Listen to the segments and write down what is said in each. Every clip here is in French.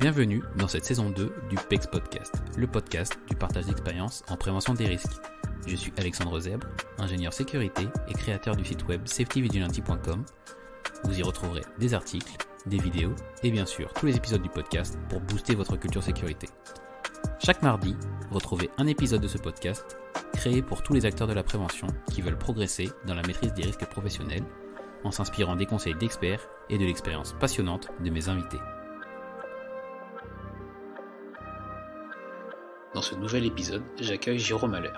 Bienvenue dans cette saison 2 du PEX Podcast, le podcast du partage d'expériences en prévention des risques. Je suis Alexandre Zèbre, ingénieur sécurité et créateur du site web safetyvigilante.com. Vous y retrouverez des articles, des vidéos et bien sûr tous les épisodes du podcast pour booster votre culture sécurité. Chaque mardi, retrouvez un épisode de ce podcast créé pour tous les acteurs de la prévention qui veulent progresser dans la maîtrise des risques professionnels en s'inspirant des conseils d'experts et de l'expérience passionnante de mes invités. Dans ce nouvel épisode, j'accueille Jérôme Haller.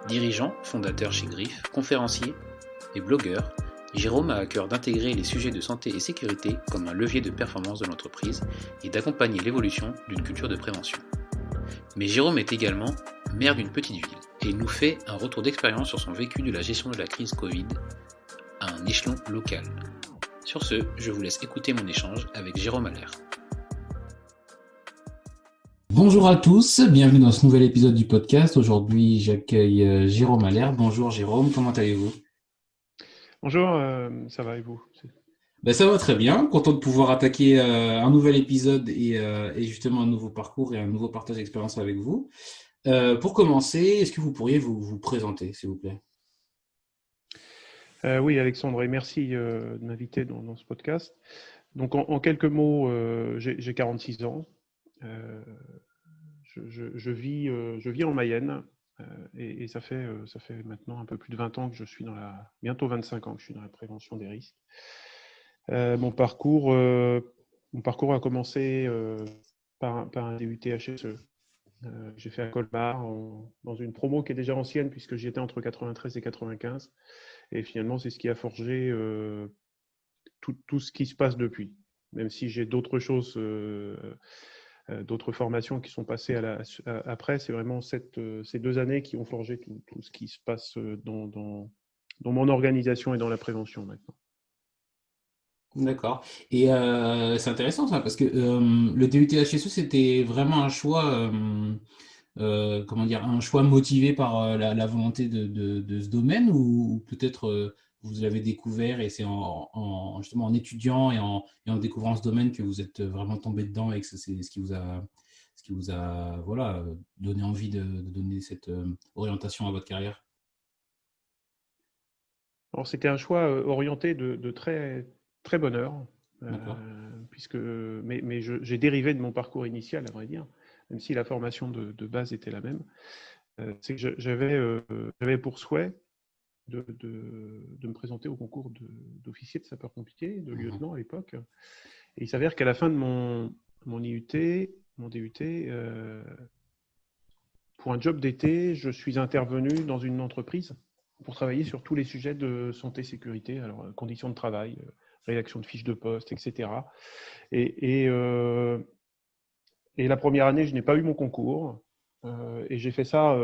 Dirigeant, fondateur chez Griff, conférencier et blogueur, Jérôme a à cœur d'intégrer les sujets de santé et sécurité comme un levier de performance de l'entreprise et d'accompagner l'évolution d'une culture de prévention. Mais Jérôme est également maire d'une petite ville et il nous fait un retour d'expérience sur son vécu de la gestion de la crise Covid à un échelon local. Sur ce, je vous laisse écouter mon échange avec Jérôme Haller. Bonjour à tous, bienvenue dans ce nouvel épisode du podcast. Aujourd'hui, j'accueille Jérôme Haller. Bonjour Jérôme, comment allez-vous ? Bonjour, ça va et vous ? Ça va très bien, content de pouvoir attaquer un nouvel épisode et justement un nouveau parcours et un nouveau partage d'expérience avec vous. Pour commencer, est-ce que vous pourriez vous présenter, s'il vous plaît ? Oui, Alexandre, et merci de m'inviter dans ce podcast. Donc, en quelques mots, j'ai 46 ans. Je vis en Mayenne et ça fait maintenant un peu plus de 20 ans que je suis bientôt 25 ans que je suis dans la prévention des risques. Mon parcours a commencé par un DUT HSE. J'ai fait à Colmar dans une promo qui est déjà ancienne puisque j'y étais entre 93 et 95. Et finalement, c'est ce qui a forgé tout ce qui se passe depuis. Même si j'ai d'autres choses, d'autres formations qui sont passées après, c'est vraiment ces 2 années qui ont forgé tout ce qui se passe dans mon organisation et dans la prévention maintenant. D'accord. Et c'est intéressant ça, parce que le DUT HSE, c'était vraiment un choix, un choix motivé par la volonté de ce domaine, ou peut-être vous l'avez découvert et c'est justement en étudiant et en découvrant ce domaine que vous êtes vraiment tombé dedans et que c'est ce qui vous a donné envie de donner cette orientation à votre carrière. Alors, c'était un choix orienté de très, très bonne heure, mais j'ai dérivé de mon parcours initial, à vrai dire, même si la formation de base était la même. C'est que j'avais pour souhait de me présenter au concours d'officier de sapeur-pompier, de lieutenant à l'époque. Et il s'avère qu'à la fin de mon DUT, pour un job d'été, je suis intervenu dans une entreprise pour travailler sur tous les sujets de santé-sécurité, alors conditions de travail, rédaction de fiches de poste, etc. Et la première année, je n'ai pas eu mon concours. Et j'ai fait ça,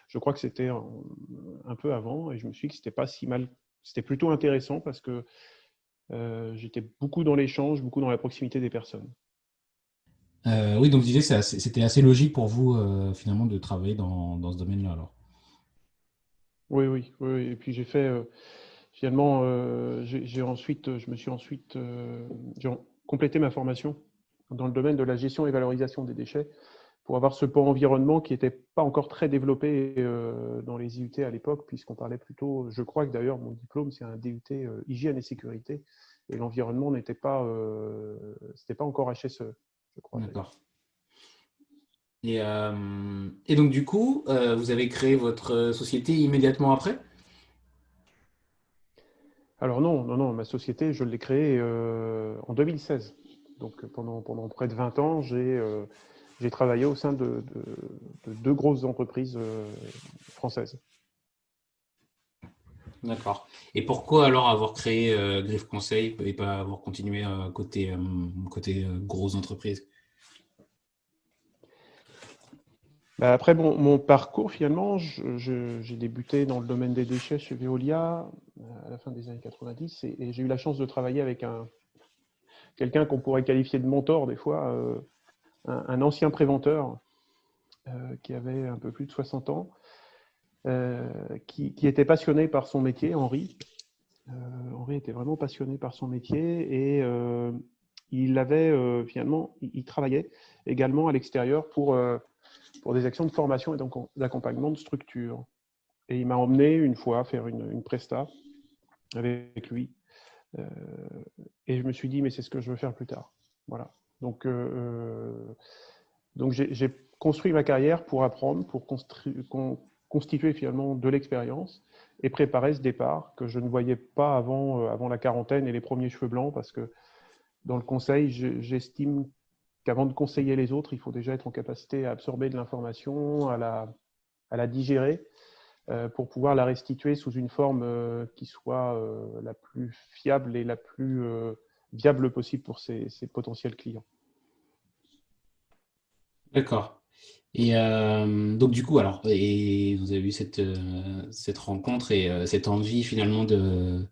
je crois que c'était un peu avant, et je me suis dit que c'était pas si mal, c'était plutôt intéressant parce que j'étais beaucoup dans l'échange, beaucoup dans la proximité des personnes. Oui, donc je disais, c'était assez logique pour vous finalement de travailler dans ce domaine-là alors. Oui. Et puis j'ai fait finalement, j'ai complété ma formation dans le domaine de la gestion et valorisation des déchets pour avoir ce pan environnement qui n'était pas encore très développé dans les IUT à l'époque, puisqu'on parlait plutôt, je crois que d'ailleurs mon diplôme c'est un DUT hygiène et sécurité, et l'environnement c'était pas encore HSE, je crois. D'accord. Et donc du coup, vous avez créé votre société immédiatement après ? Alors non, ma société, je l'ai créée en 2016. Donc pendant près de 20 ans, j'ai travaillé au sein de 2 grosses entreprises françaises. D'accord. Et pourquoi alors avoir créé Griff Conseil et pas avoir continué côté grosse entreprise ? Après mon parcours, finalement, j'ai débuté dans le domaine des déchets chez Veolia à la fin des années 90 et j'ai eu la chance de travailler avec quelqu'un qu'on pourrait qualifier de mentor des fois, un ancien préventeur qui avait un peu plus de 60 ans, qui était passionné par son métier, Henri. Henri était vraiment passionné par son métier et il travaillait également à l'extérieur pour des actions de formation et d'accompagnement de structure. Et il m'a emmené une fois faire une presta avec lui. Et je me suis dit, mais c'est ce que je veux faire plus tard. Voilà. Donc j'ai construit ma carrière pour apprendre, pour constituer finalement de l'expérience et préparer ce départ que je ne voyais pas avant la quarantaine et les premiers cheveux blancs, parce que dans le conseil, j'estime qu'avant de conseiller les autres, il faut déjà être en capacité à absorber de l'information, à la digérer, pour pouvoir la restituer sous une forme qui soit la plus fiable et la plus viable possible pour ses potentiels clients. D'accord. Et donc du coup, alors, et vous avez eu cette rencontre et cette envie finalement de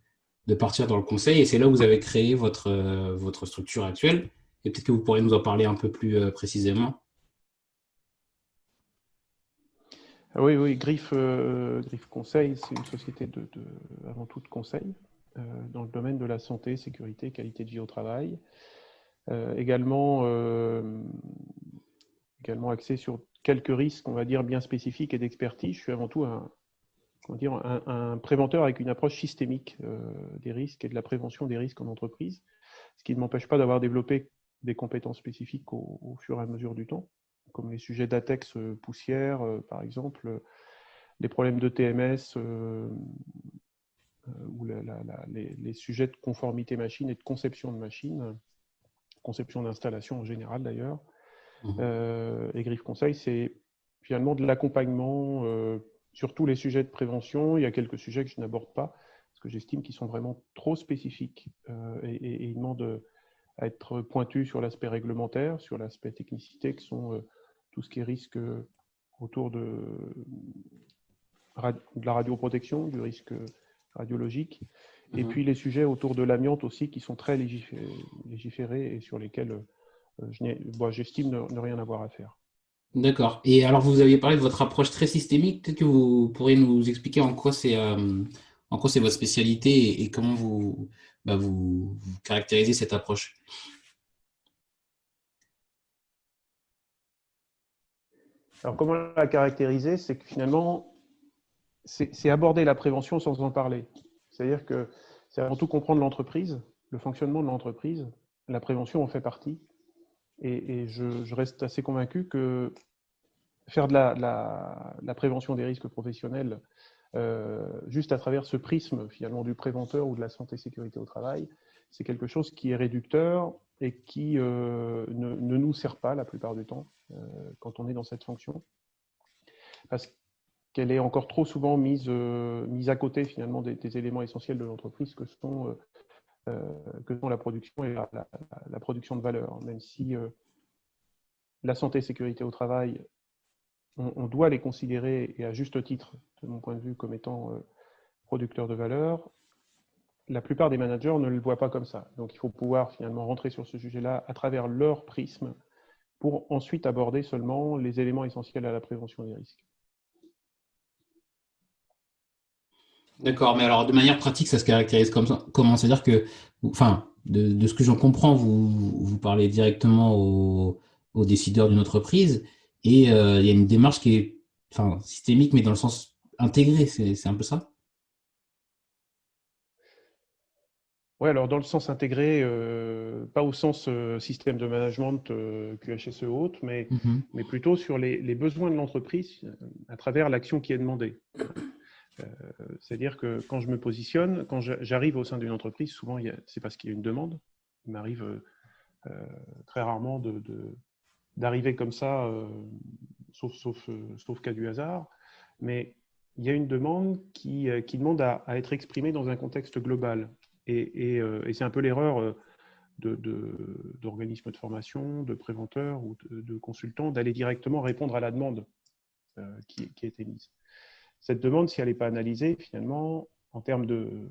partir dans le conseil, et c'est là où vous avez créé votre structure actuelle. Et peut-être que vous pourrez nous en parler un peu plus précisément. Oui, oui, Griffe Conseil, c'est une société avant tout de conseil dans le domaine de la santé, sécurité, qualité de vie au travail. Également, également axé sur quelques risques, on va dire, bien spécifiques et d'expertise. Je suis avant tout un préventeur avec une approche systémique des risques et de la prévention des risques en entreprise, ce qui ne m'empêche pas d'avoir développé des compétences spécifiques au fur et à mesure du temps, comme les sujets d'ATEX poussière, par exemple, les problèmes de TMS ou les sujets de conformité machine et de conception de machine, conception d'installation en général d'ailleurs. Et Griffe Conseil, c'est finalement de l'accompagnement sur tous les sujets de prévention. Il y a quelques sujets que je n'aborde pas, parce que j'estime qu'ils sont vraiment trop spécifiques et ils demandent à être pointus sur l'aspect réglementaire, sur l'aspect technicité, qui sont tout ce qui est risque autour de la radioprotection, du risque radiologique, et puis les sujets autour de l'amiante aussi, qui sont très légiférés et sur lesquels j'estime ne rien avoir à faire. D'accord. Et alors, vous aviez parlé de votre approche très systémique. Peut-être que vous pourriez nous expliquer en quoi c'est votre spécialité et comment vous caractérisez cette approche. Alors, comment la caractériser? C'est que finalement, c'est aborder la prévention sans en parler. C'est-à-dire que c'est avant tout comprendre l'entreprise, le fonctionnement de l'entreprise. La prévention en fait partie. Et je reste assez convaincu que faire de la prévention des risques professionnels juste à travers ce prisme finalement du préventeur ou de la santé-sécurité au travail, c'est quelque chose qui est réducteur et qui ne nous sert pas la plupart du temps quand on est dans cette fonction, parce qu'elle est encore trop souvent mise à côté finalement des éléments essentiels de l'entreprise que sont la production et la production de valeur. Même si la santé et sécurité au travail, on doit les considérer, et à juste titre, de mon point de vue, comme étant producteurs de valeur, la plupart des managers ne le voient pas comme ça. Donc il faut pouvoir finalement rentrer sur ce sujet-là à travers leur prisme pour ensuite aborder seulement les éléments essentiels à la prévention des risques. D'accord, mais alors de manière pratique, ça se caractérise comme ça. Comment? C'est-à-dire que, enfin, de ce que j'en comprends, vous parlez directement aux décideurs d'une entreprise et il y a une démarche qui est, enfin, systémique, mais dans le sens intégré. C'est un peu ça? Oui, alors dans le sens intégré, pas au sens système de management QHSE haute, mais plutôt sur les besoins de l'entreprise à travers l'action qui est demandée. C'est-à-dire que quand je me positionne, quand j'arrive au sein d'une entreprise, souvent c'est parce qu'il y a une demande. Il m'arrive très rarement d'arriver comme ça, sauf cas du hasard, mais il y a une demande qui demande à être exprimée dans un contexte global. Et c'est un peu l'erreur d'organismes de formation, de préventeurs ou de consultants d'aller directement répondre à la demande qui a été mise. Cette demande, si elle n'est pas analysée, finalement, en termes de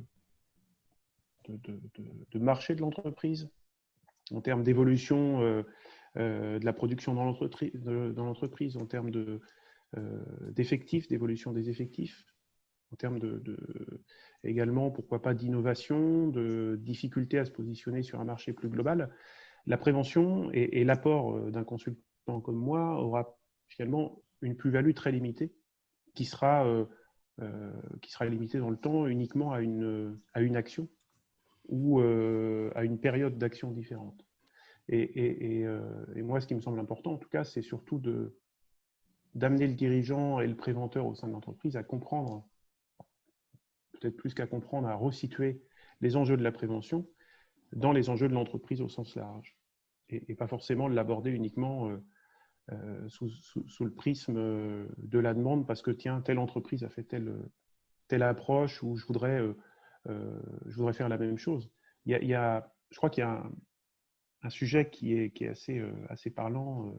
marché de l'entreprise, en termes d'évolution de la production dans l'entreprise, en termes d'effectifs, d'évolution des effectifs, en termes également, pourquoi pas, d'innovation, de difficulté à se positionner sur un marché plus global, la prévention et l'apport d'un consultant comme moi aura finalement une plus-value très limitée qui sera limitée dans le temps uniquement à une action ou à une période d'action différente. Et moi, ce qui me semble important, en tout cas, c'est surtout d'amener le dirigeant et le préventeur au sein de l'entreprise à comprendre, peut-être plus qu'à comprendre, à resituer les enjeux de la prévention dans les enjeux de l'entreprise au sens large. Et pas forcément l'aborder uniquement sous le prisme de la demande parce que, tiens, telle entreprise a fait telle approche ou je voudrais faire la même chose. Je crois qu'il y a un sujet qui est assez parlant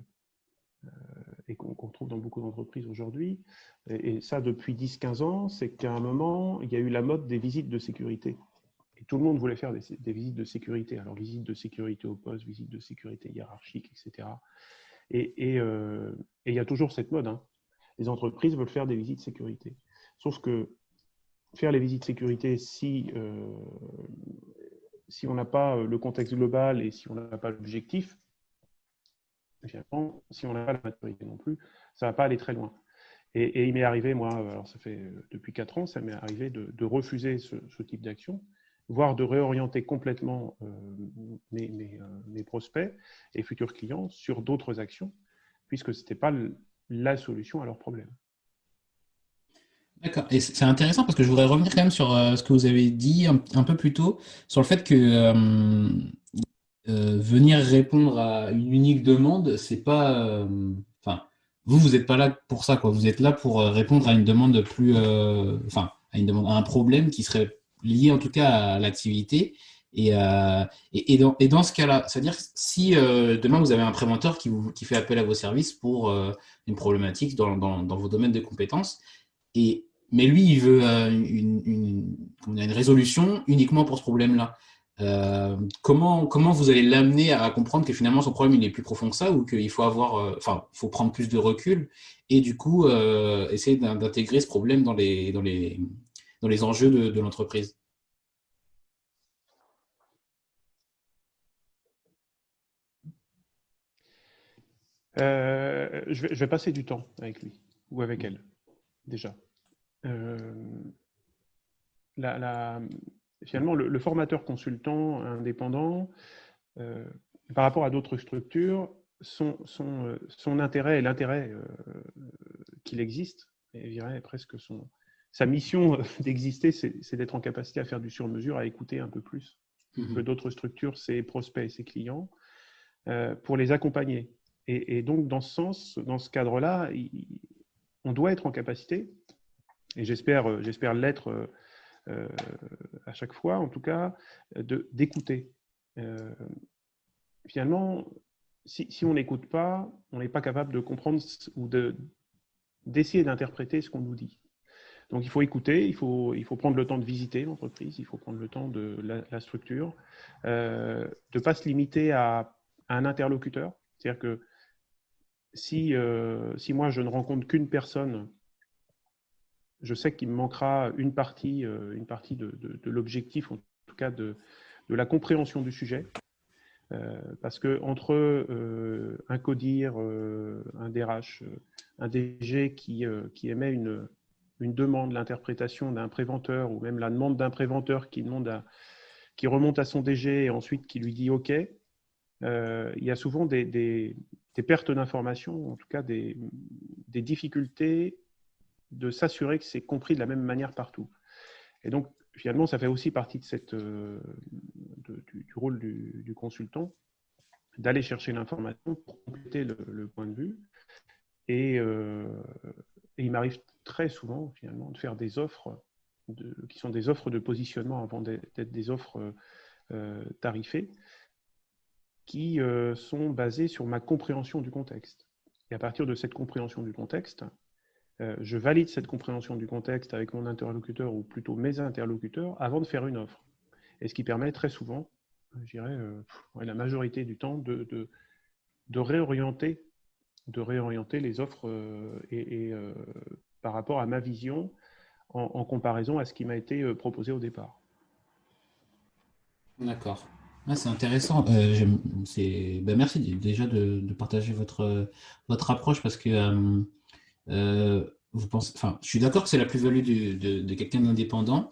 et qu'on trouve dans beaucoup d'entreprises aujourd'hui, et ça depuis 10-15 ans, c'est qu'à un moment, il y a eu la mode des visites de sécurité. Et tout le monde voulait faire des visites de sécurité. Alors, visite de sécurité au poste, visite de sécurité hiérarchique, etc. Et il y a toujours cette mode. Hein. Les entreprises veulent faire des visites de sécurité. Sauf que faire les visites de sécurité, si on n'a pas le contexte global et si on n'a pas l'objectif, finalement, si on n'a pas la maturité non plus, ça ne va pas aller très loin. Et il m'est arrivé, moi, alors ça fait depuis 4 ans, ça m'est arrivé de refuser ce type d'action, voire de réorienter complètement mes prospects et futurs clients sur d'autres actions, puisque ce n'était pas la solution à leurs problèmes. D'accord. Et c'est intéressant parce que je voudrais revenir quand même sur ce que vous avez dit un peu plus tôt, sur le fait que venir répondre à une unique demande, c'est pas. Enfin, vous n'êtes pas là pour ça, quoi. Vous êtes là pour répondre à une demande plus. Enfin, à un problème qui serait lié en tout cas à l'activité. Et dans ce cas-là, c'est-à-dire que si demain vous avez un préventeur qui fait appel à vos services pour une problématique dans vos domaines de compétences, mais lui, il veut une résolution uniquement pour ce problème-là. Comment vous allez l'amener à comprendre que finalement son problème il est plus profond que ça ou qu'il faut faut prendre plus de recul et du coup essayer d'intégrer ce problème dans les enjeux de l'entreprise. Je vais passer du temps avec lui ou avec elle, déjà. Finalement, le formateur consultant indépendant, par rapport à d'autres structures, son intérêt et l'intérêt qu'il existe, et je dirais presque sa mission d'exister, c'est d'être en capacité à faire du sur-mesure, à écouter un peu plus que d'autres structures, ses prospects et ses clients, pour les accompagner. Et donc, dans ce sens, dans ce cadre-là, on doit être en capacité, et j'espère l'être à chaque fois, en tout cas, d'écouter. Finalement, si on n'écoute pas, on n'est pas capable de comprendre ou d'essayer d'interpréter ce qu'on nous dit. Donc, il faut écouter, il faut prendre le temps de visiter l'entreprise, il faut prendre le temps de la structure, de ne pas se limiter à un interlocuteur. C'est-à-dire que si moi, je ne rencontre qu'une personne, je sais qu'il me manquera une partie de l'objectif, en tout cas de la compréhension du sujet. Parce que entre un CODIR, un DRH, un DG qui émet une demande, l'interprétation d'un préventeur ou même la demande d'un préventeur qui remonte à son DG et ensuite qui lui dit OK, il y a souvent des pertes d'informations, en tout cas des difficultés de s'assurer que c'est compris de la même manière partout. Et donc, finalement, ça fait aussi partie de du rôle du consultant, d'aller chercher l'information pour compléter le point de vue. Et il m'arrive très souvent, finalement, de faire des offres qui sont des offres de positionnement avant d'être des offres tarifées, qui sont basées sur ma compréhension du contexte. Et à partir de cette compréhension du contexte, je valide cette compréhension du contexte avec mon interlocuteur ou plutôt mes interlocuteurs avant de faire une offre. Et ce qui permet très souvent, je dirais, la majorité du temps, de réorienter les offres par rapport à ma vision en comparaison à ce qui m'a été proposé au départ. D'accord. Ouais, c'est intéressant. Merci déjà de partager votre approche parce que je suis d'accord que c'est la plus-value de quelqu'un d'indépendant.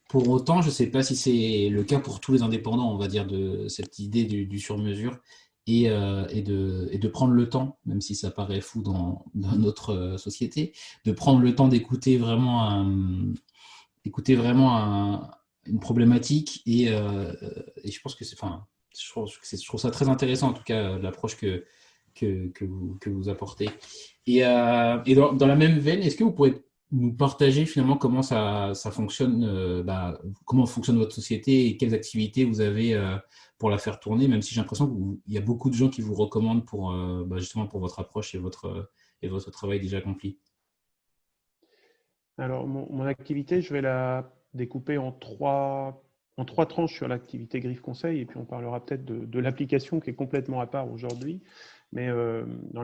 Pour autant, je ne sais pas si c'est le cas pour tous les indépendants, on va dire, de cette idée du sur-mesure et de prendre le temps, même si ça paraît fou dans notre société, de prendre le temps d'écouter vraiment une problématique et je pense que je trouve ça très intéressant en tout cas l'approche que vous apportez. Et dans la même veine, est-ce que vous pourrez nous partager finalement comment ça fonctionne, comment fonctionne votre société et quelles activités vous avez pour la faire tourner, même si j'ai l'impression qu'il y a beaucoup de gens qui vous recommandent justement pour votre approche et votre travail déjà accompli. Alors, mon activité, je vais la découper en trois tranches sur l'activité Griffe Conseil, et puis on parlera peut-être de l'application qui est complètement à part aujourd'hui. Mais dans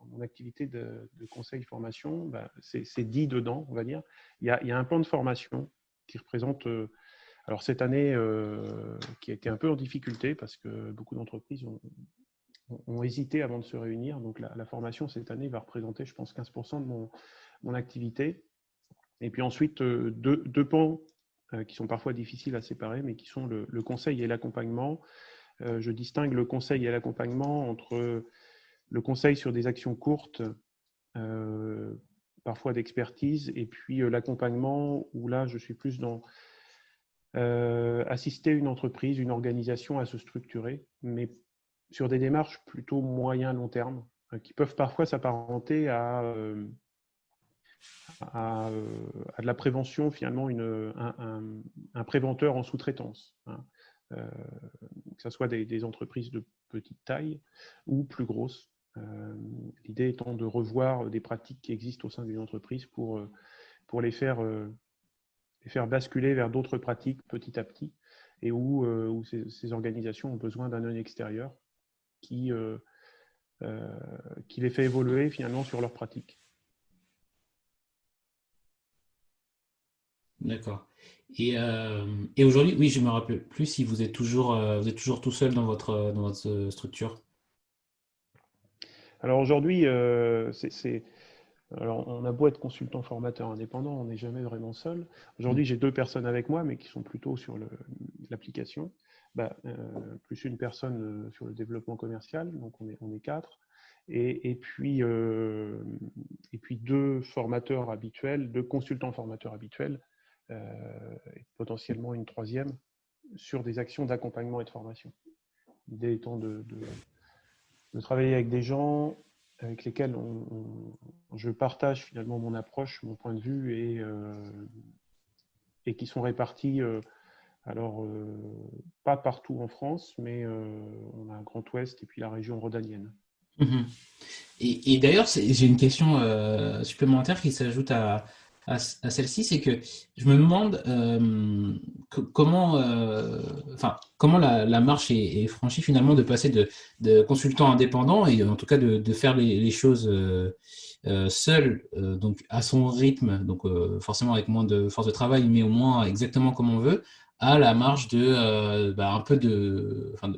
mon activité de conseil formation, c'est dit dedans, on va dire. Il y a un plan de formation qui représente, alors cette année, qui a été un peu en difficulté parce que beaucoup d'entreprises ont hésité avant de se réunir. Donc la formation cette année va représenter, je pense, 15% de mon activité. Et puis ensuite, deux pans qui sont parfois difficiles à séparer, mais qui sont le conseil et l'accompagnement. Je distingue le conseil et l'accompagnement entre le conseil sur des actions courtes, parfois d'expertise, et puis l'accompagnement, où là, je suis plus dans assister une entreprise, une organisation à se structurer, mais sur des démarches plutôt moyen-long terme, qui peuvent parfois s'apparenter à de la prévention, finalement, un préventeur en sous-traitance, hein. Que ce soit des entreprises de petite taille ou plus grosses. L'idée étant de revoir des pratiques qui existent au sein d'une entreprise pour les faire basculer vers d'autres pratiques petit à petit, et où ces organisations ont besoin d'un œil extérieur qui les fait évoluer finalement sur leurs pratiques. D'accord. Et aujourd'hui, oui, je me rappelle plus si vous êtes toujours tout seul dans votre structure. Alors aujourd'hui, alors on a beau être consultant formateur indépendant, on n'est jamais vraiment seul. Aujourd'hui, j'ai 2 personnes avec moi, mais qui sont plutôt sur l'application. Plus une personne sur le développement commercial, donc on est 4. Et puis 2 formateurs habituels, 2 consultants formateurs habituels, et potentiellement une troisième sur des actions d'accompagnement et de formation. L'idée étant de travailler avec des gens avec lesquels je partage finalement mon approche, mon point de vue, et qui sont répartis, alors pas partout en France, mais on a un Grand Ouest et puis la région rhodanienne. Mhm. Et d'ailleurs, j'ai une question supplémentaire qui s'ajoute à celle-ci, c'est que je me demande comment la marche est franchie finalement de passer de consultant indépendant et en tout cas de faire les choses seul, donc à son rythme, donc forcément avec moins de force de travail, mais au moins exactement comme on veut, à la marche un peu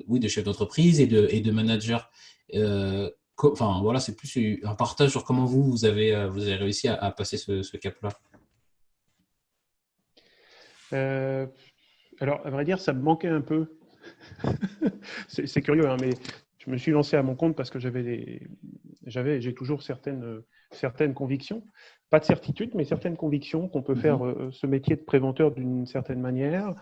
oui, de chef d'entreprise et de manager. Enfin, voilà, c'est plus un partage sur comment vous avez réussi à passer ce cap-là. Euh, alors, à vrai dire, ça me manquait un peu. C'est curieux, hein, mais je me suis lancé à mon compte parce que j'ai toujours certaines convictions, pas de certitude, mais certaines convictions qu'on peut faire ce métier de préventeur d'une certaine manière.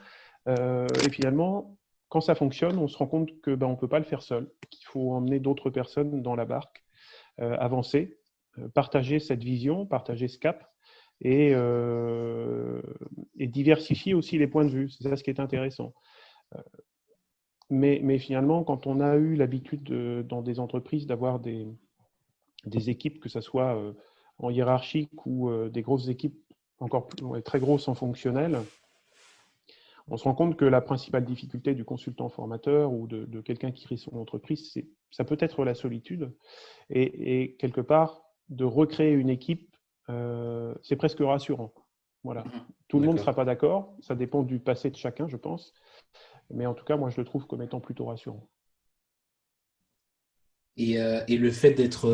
Et finalement, quand ça fonctionne, on se rend compte que on ne peut pas le faire seul, qu'il faut emmener d'autres personnes dans la barque, avancer, partager cette vision, partager ce cap, et diversifier aussi les points de vue. C'est ça ce qui est intéressant. Mais finalement, quand on a eu l'habitude dans des entreprises d'avoir des équipes, que ce soit en hiérarchique ou des grosses équipes encore très grosses en fonctionnel, on se rend compte que la principale difficulté du consultant formateur ou de quelqu'un qui crée son entreprise, ça peut être la solitude. Et quelque part, de recréer une équipe, c'est presque rassurant. Voilà. Tout le monde ne D'accord. sera pas d'accord, ça dépend du passé de chacun, je pense. Mais en tout cas, moi, je le trouve comme étant plutôt rassurant. Et le fait d'être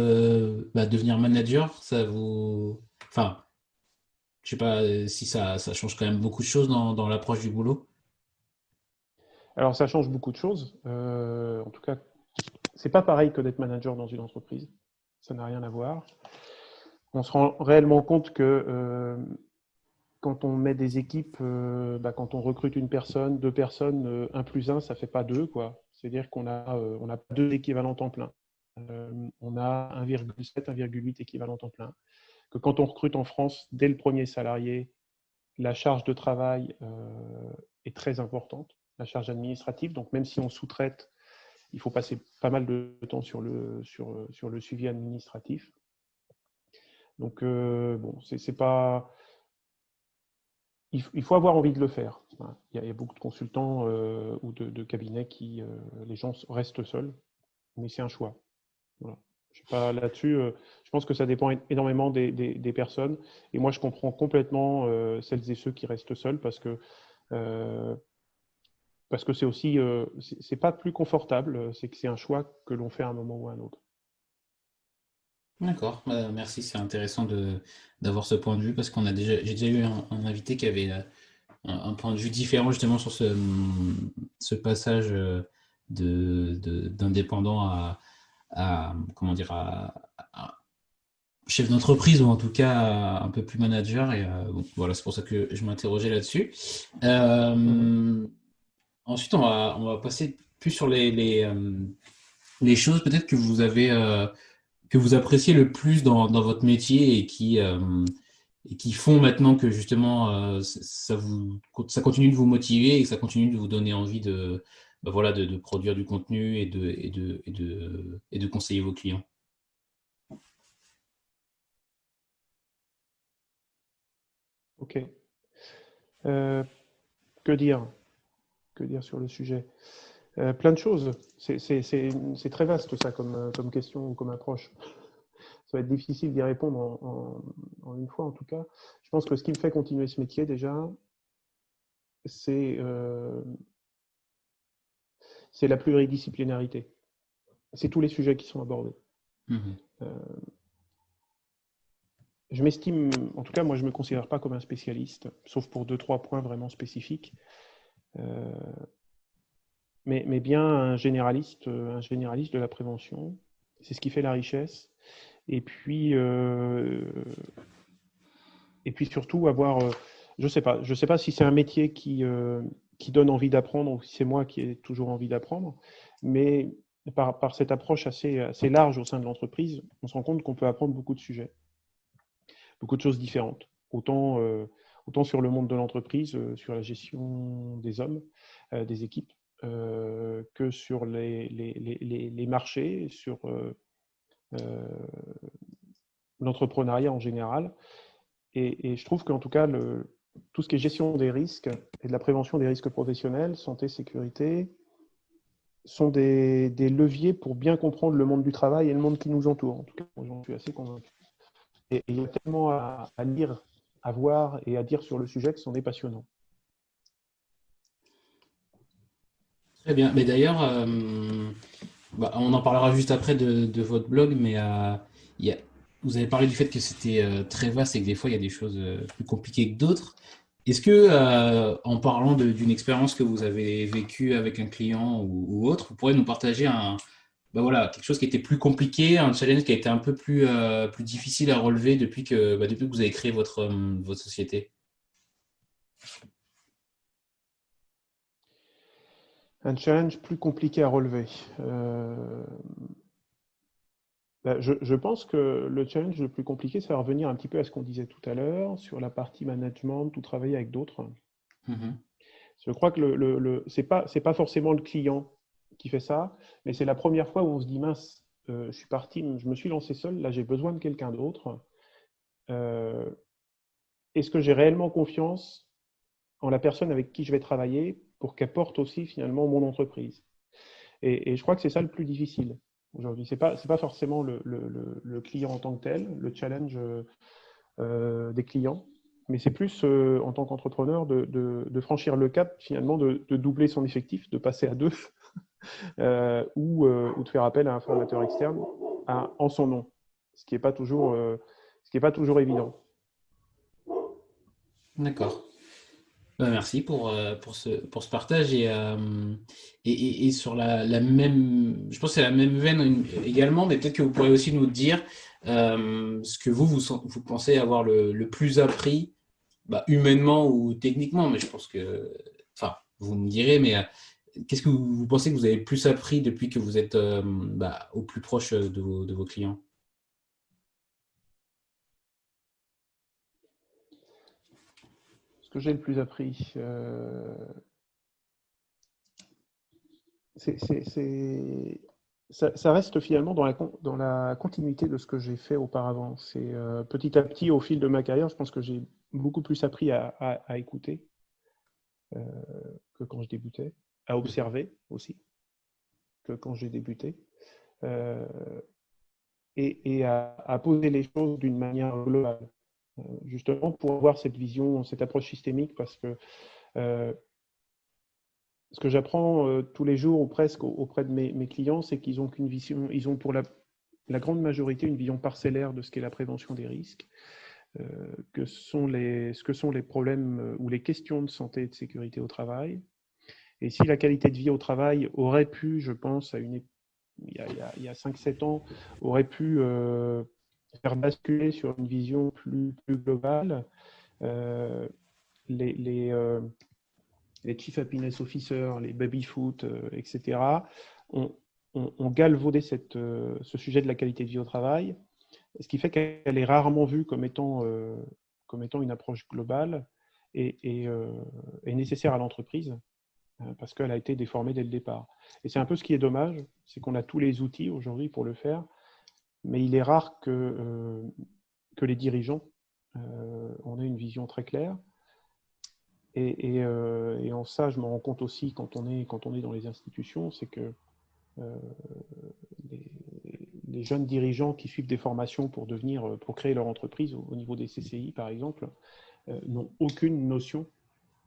devenir manager, ça vous. Enfin, je sais pas si ça change quand même beaucoup de choses dans l'approche du boulot. Alors, ça change beaucoup de choses. En tout cas, c'est pas pareil que d'être manager dans une entreprise. Ça n'a rien à voir. On se rend réellement compte que quand on met des équipes, quand on recrute une personne, deux personnes, 1 plus 1, ça fait pas 2, quoi. C'est-à-dire on a 2 équivalents temps plein. On a 1,7, 1,8 équivalents temps plein. Que quand on recrute en France, dès le premier salarié, la charge de travail est très importante, la charge administrative. Donc même si on sous-traite, il faut passer pas mal de temps sur le suivi administratif. Donc c'est pas. Il faut avoir envie de le faire. Il y a beaucoup de consultants ou de cabinets qui les gens restent seuls, mais c'est un choix. Voilà. Je suis pas là-dessus. Je pense que ça dépend énormément des personnes. Et moi, je comprends complètement celles et ceux qui restent seuls euh, parce que c'est aussi, c'est pas plus confortable. C'est que c'est un choix que l'on fait à un moment ou à un autre. D'accord, merci, c'est intéressant d'avoir ce point de vue parce j'ai déjà eu un invité qui avait un point de vue différent justement sur ce passage d'indépendant comment dire, à chef d'entreprise ou en tout cas un peu plus manager et bon, voilà, c'est pour ça que je m'interrogeais là-dessus. Mhm. Euh, Ensuite, on va passer plus sur les choses peut-être que vous appréciez le plus dans votre métier et qui font maintenant que justement ça continue de vous motiver et que ça continue de vous donner envie de produire du contenu et de conseiller vos clients. Ok. Euh, que dire? Que dire sur le sujet? Plein de choses. C'est très vaste ça comme question ou comme approche. Ça va être difficile d'y répondre en une fois en tout cas. Je pense que ce qui me fait continuer ce métier déjà, c'est c'est la pluridisciplinarité. C'est tous les sujets qui sont abordés. Mhm. Euh, je m'estime, en tout cas moi je ne me considère pas comme un spécialiste, sauf pour deux, trois points vraiment spécifiques, euh, mais bien un généraliste de la prévention. C'est ce qui fait la richesse. Et puis, euh, et puis surtout avoir, je sais pas si c'est un métier qui donne envie d'apprendre ou si c'est moi qui ai toujours envie d'apprendre, mais par cette approche assez large au sein de l'entreprise, on se rend compte qu'on peut apprendre beaucoup de sujets, beaucoup de choses différentes. Autant sur le monde de l'entreprise, sur la gestion des hommes, des équipes, que sur les marchés, sur euh, l'entrepreneuriat en général. Et je trouve qu'en tout cas, tout ce qui est gestion des risques et de la prévention des risques professionnels, santé, sécurité, sont des leviers pour bien comprendre le monde du travail et le monde qui nous entoure. En tout cas, j'en suis assez convaincu. Et il y a tellement à lire, à voir et à dire sur le sujet que c'en est passionnant. Très bien. Mais d'ailleurs, on en parlera juste après de votre blog, mais il y a- vous avez parlé du fait que c'était très vaste et que des fois il y a des choses plus compliquées que d'autres. Est-ce que, en parlant d'une expérience que vous avez vécue avec un client ou autre, vous pourrez nous partager quelque chose qui était plus compliqué, un challenge qui a été un peu plus difficile à relever depuis que vous avez créé votre société? Un challenge plus compliqué à relever. Je pense que le challenge le plus compliqué, ça va revenir un petit peu à ce qu'on disait tout à l'heure sur la partie management, tout travailler avec d'autres. Mhm. Je crois que c'est pas forcément le client qui fait ça, mais c'est la première fois où on se dit mince, je suis parti, je me suis lancé seul, là j'ai besoin de quelqu'un d'autre. Euh, Est-ce que j'ai réellement confiance en la personne avec qui je vais travailler pour qu'elle porte aussi finalement mon entreprise? Et je crois que c'est ça le plus difficile aujourd'hui. C'est pas forcément le client en tant que tel, le challenge des clients. mais c'est plus en tant qu'entrepreneur de franchir le cap finalement de doubler son effectif, de passer à 2 ou de faire appel à un formateur externe en son nom, ce qui n'est pas toujours, évident. D'accord. Bah, merci pour ce partage et sur la même, je pense que c'est la même veine également, mais peut-être que vous pourrez aussi nous dire ce que vous pensez avoir le plus appris, bah, humainement ou techniquement, mais je pense que, enfin, vous me direz, mais qu'est-ce que vous pensez que vous avez le plus appris depuis que vous êtes bah, au plus proche de vos clients? Ce que j'ai le plus appris, ça reste finalement dans la continuité de ce que j'ai fait auparavant. C'est petit à petit, au fil de ma carrière, je pense que j'ai beaucoup plus appris à écouter euh, que quand je débutais, à observer aussi que quand j'ai débuté, euh, et à poser les choses d'une manière globale, justement pour avoir cette vision, cette approche systémique, parce que euh, ce que j'apprends tous les jours ou presque auprès de mes clients, c'est qu'ils ont qu'une vision, ils ont pour la grande majorité une vision parcellaire de ce qu'est la prévention des risques, ce que sont les problèmes ou les questions de santé et de sécurité au travail. Et si la qualité de vie au travail aurait pu, je pense, il y a 5-7 ans, aurait pu faire basculer sur une vision plus globale, euh, les, les, euh, les Chief Happiness Officers, les baby-foot, etc., ont, ont galvaudé ce sujet de la qualité de vie au travail, ce qui fait qu'elle est rarement vue comme étant une approche globale et nécessaire à l'entreprise, parce qu'elle a été déformée dès le départ. Et c'est un peu ce qui est dommage, c'est qu'on a tous les outils aujourd'hui pour le faire, mais il est rare que les dirigeants en aient une vision très claire. Et en ça, je me rends compte aussi quand on est dans les institutions, c'est que euh, les, les, jeunes dirigeants qui suivent des formations pour créer leur entreprise au niveau des CCI, par exemple, n'ont aucune notion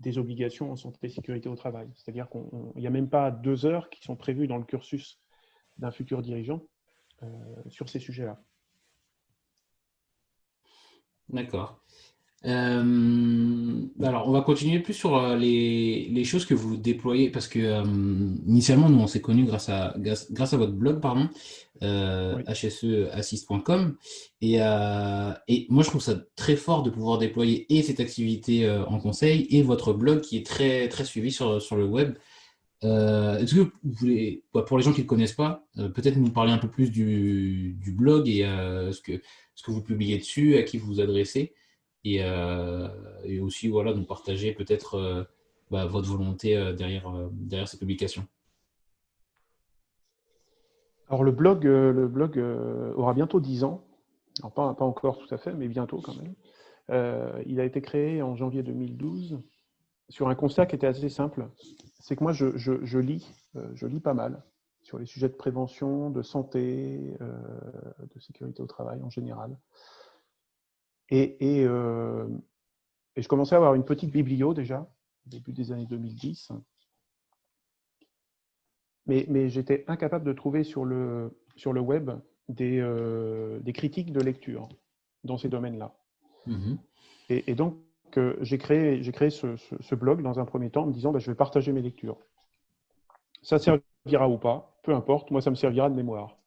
des obligations en santé et sécurité au travail. C'est-à-dire qu'il n'y a même pas 2 heures qui sont prévues dans le cursus d'un futur dirigeant sur ces sujets-là. D'accord. Alors, on va continuer plus sur les choses que vous déployez, parce que initialement, nous, on s'est connus grâce à votre blog, pardon, Oui. hseassist.com, et moi, je trouve ça très fort de pouvoir déployer et cette activité en conseil et votre blog qui est très, très suivi sur le web. Est-ce que vous voulez, bah, pour les gens qui ne le connaissent pas, peut-être nous parler un peu plus du blog et ce que vous publiez dessus, à qui vous vous adressez, et aussi voilà, nous partager peut-être bah, votre volonté derrière ces publications. Alors le blog aura bientôt 10 ans. Alors pas encore tout à fait, mais bientôt quand même. Il a été créé en janvier 2012 sur un constat qui était assez simple. C'est que moi, je lis pas mal sur les sujets de prévention, de santé, de sécurité au travail en général. Et, euh, et je commençais à avoir une petite biblio déjà, au début des années 2010. Mais j'étais incapable de trouver sur le web des critiques de lecture dans ces domaines-là. Mhm. Et donc, j'ai créé ce blog dans un premier temps en me disant, je vais partager mes lectures. Ça servira ou pas, peu importe, moi ça me servira de mémoire.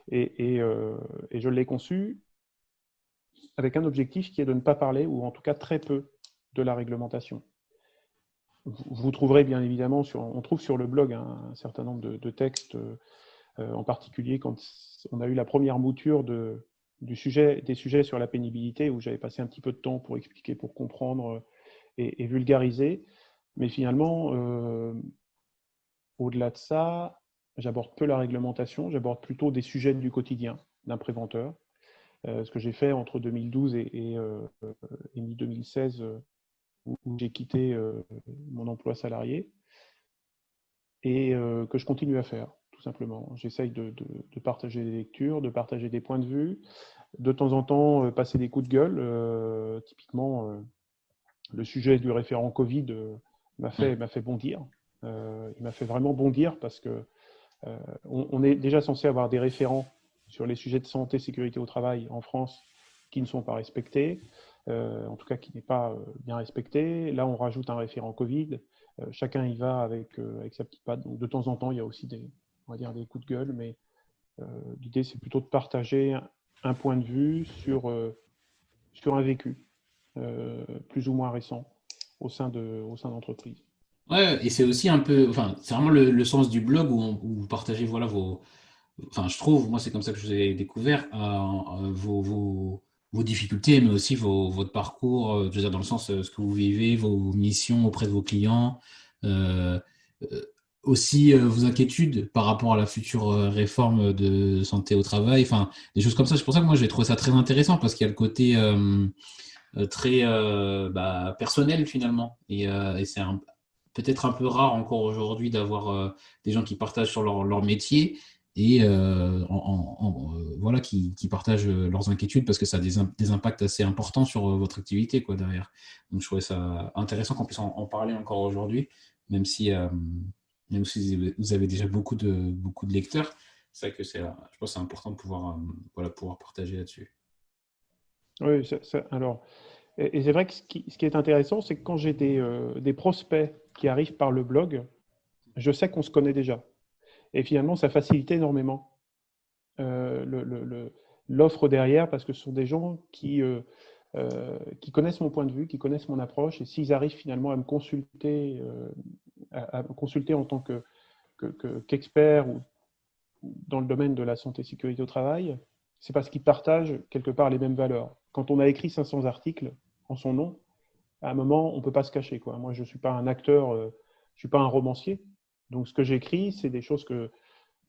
Et je l'ai conçu avec un objectif qui est de ne pas parler, ou en tout cas très peu, de la réglementation. Vous trouverez bien évidemment, on trouve sur le blog un certain nombre de textes, en particulier quand on a eu la première mouture des sujets sur la pénibilité, où j'avais passé un petit peu de temps pour expliquer, pour comprendre et vulgariser. Mais finalement, au-delà de ça, j'aborde peu la réglementation, j'aborde plutôt des sujets du quotidien d'un préventeur. Ce que j'ai fait entre 2012 et mi-2016, où j'ai quitté mon emploi salarié, et que je continue à faire, tout simplement. J'essaye de partager des lectures, de partager des points de vue, de temps en temps passer des coups de gueule, typiquement le sujet du référent Covid m'a fait bondir. Il m'a fait vraiment bondir parce que on est déjà censé avoir des référents sur les sujets de santé, sécurité au travail en France qui ne sont pas respectés, en tout cas qui n'est pas bien respecté. Là, on rajoute un référent Covid. Chacun y va avec sa petite patte. Donc, de temps en temps, il y a aussi on va dire des coups de gueule, mais l'idée, c'est plutôt de partager un point de vue sur un vécu plus ou moins récent au sein d'entreprises. Ouais, et c'est aussi un peu, enfin, c'est vraiment le sens du blog où vous partagez, voilà, enfin, je trouve, moi, c'est comme ça que je vous ai découvert, vos difficultés, mais aussi votre parcours, je veux dire, dans le sens, ce que vous vivez, vos missions auprès de vos clients, euh, euh, aussi vos inquiétudes par rapport à la future réforme de santé au travail, enfin, des choses comme ça. C'est pour ça que moi, j'ai trouvé ça très intéressant parce qu'il y a le côté très personnel finalement, et c'est peut-être un peu rare encore aujourd'hui d'avoir des gens qui partagent sur leur métier et voilà qui partagent leurs inquiétudes parce que ça a des impacts assez importants sur votre activité quoi derrière. Donc je trouvais ça intéressant qu'on puisse en parler encore aujourd'hui, même si même si vous avez déjà beaucoup de lecteurs. C'est vrai que je pense que c'est important de pouvoir voilà pouvoir partager là-dessus. Oui, alors, et c'est vrai que ce qui est intéressant, c'est que quand j'ai des prospects qui arrivent par le blog, je sais qu'on se connaît déjà. Et finalement, ça facilite énormément l'offre derrière parce que ce sont des gens qui connaissent mon point de vue, qui connaissent mon approche. Et s'ils arrivent finalement à me consulter, à me consulter en tant qu'expert ou dans le domaine de la santé sécurité au travail, c'est parce qu'ils partagent quelque part les mêmes valeurs. Quand on a écrit 500 articles en son nom, à un moment, on ne peut pas se cacher, quoi. Moi, je ne suis pas un acteur, je ne suis pas un romancier. Donc, ce que j'écris, c'est des choses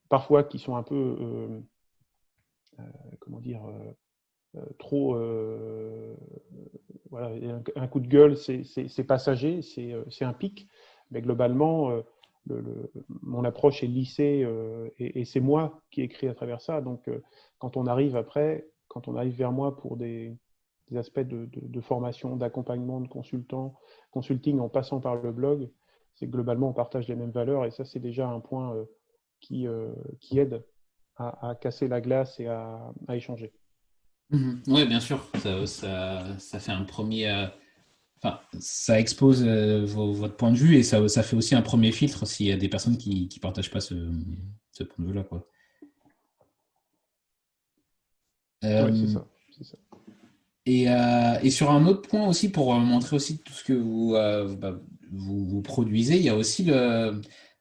parfois qui sont un peu, comment dire, trop. Voilà, un coup de gueule, c'est passager, c'est un pic. Mais globalement, mon approche est lissée et c'est moi qui écris à travers ça. Donc, quand on arrive vers moi pour des aspects de formation, d'accompagnement, de consulting en passant par le blog, c'est que globalement, on partage les mêmes valeurs et ça, c'est déjà un point qui aide à casser la glace et à échanger. Mhm. Ouais, bien sûr, ça fait un premier, enfin, ça expose votre point de vue et ça fait aussi un premier filtre s'il y a des personnes qui partagent pas ce point de vue-là, quoi. Oui, c'est Euh, ça. C'est ça. et sur un autre point aussi, pour montrer aussi tout ce que vous produisez, il y a aussi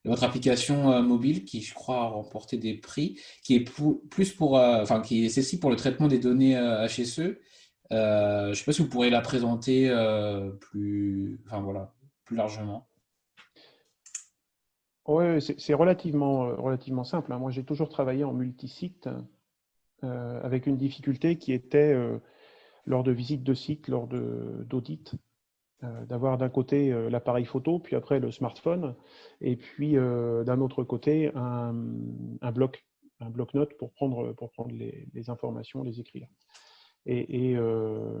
votre application mobile qui, je crois, a remporté des prix, qui est plus pour, enfin, qui est celle-ci pour le traitement des données HSE. Je ne sais pas si vous pourrez la présenter enfin voilà, plus largement. Oui, c'est relativement simple, hein. Moi, j'ai toujours travaillé en multisite avec une difficulté qui était, lors de visites de site, lors d'audits, d'avoir d'un côté l'appareil photo, puis après le smartphone, et puis d'un autre côté un un bloc-notes pour prendre les informations, les écrire. Et, et, euh,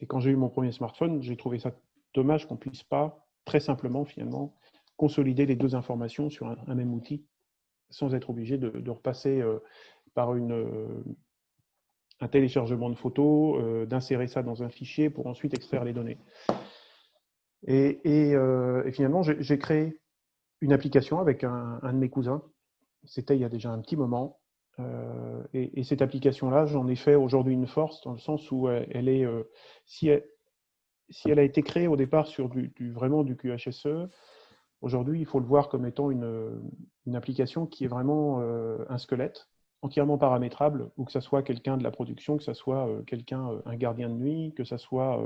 et quand j'ai eu mon premier smartphone, j'ai trouvé ça dommage qu'on puisse pas très simplement finalement consolider les deux informations sur un même outil sans être obligé de repasser par un téléchargement de photos, d'insérer ça dans un fichier pour ensuite extraire les données. Et finalement, j'ai créé une application avec un de mes cousins. C'était il y a déjà un petit moment. Et cette application-là, j'en ai fait aujourd'hui une force dans le sens où elle est, si elle, si elle a été créée au départ sur vraiment du QHSE, aujourd'hui, il faut le voir comme étant une application qui est vraiment un squelette entièrement paramétrable, ou que ce soit quelqu'un de la production, que ce soit un gardien de nuit, que ce soit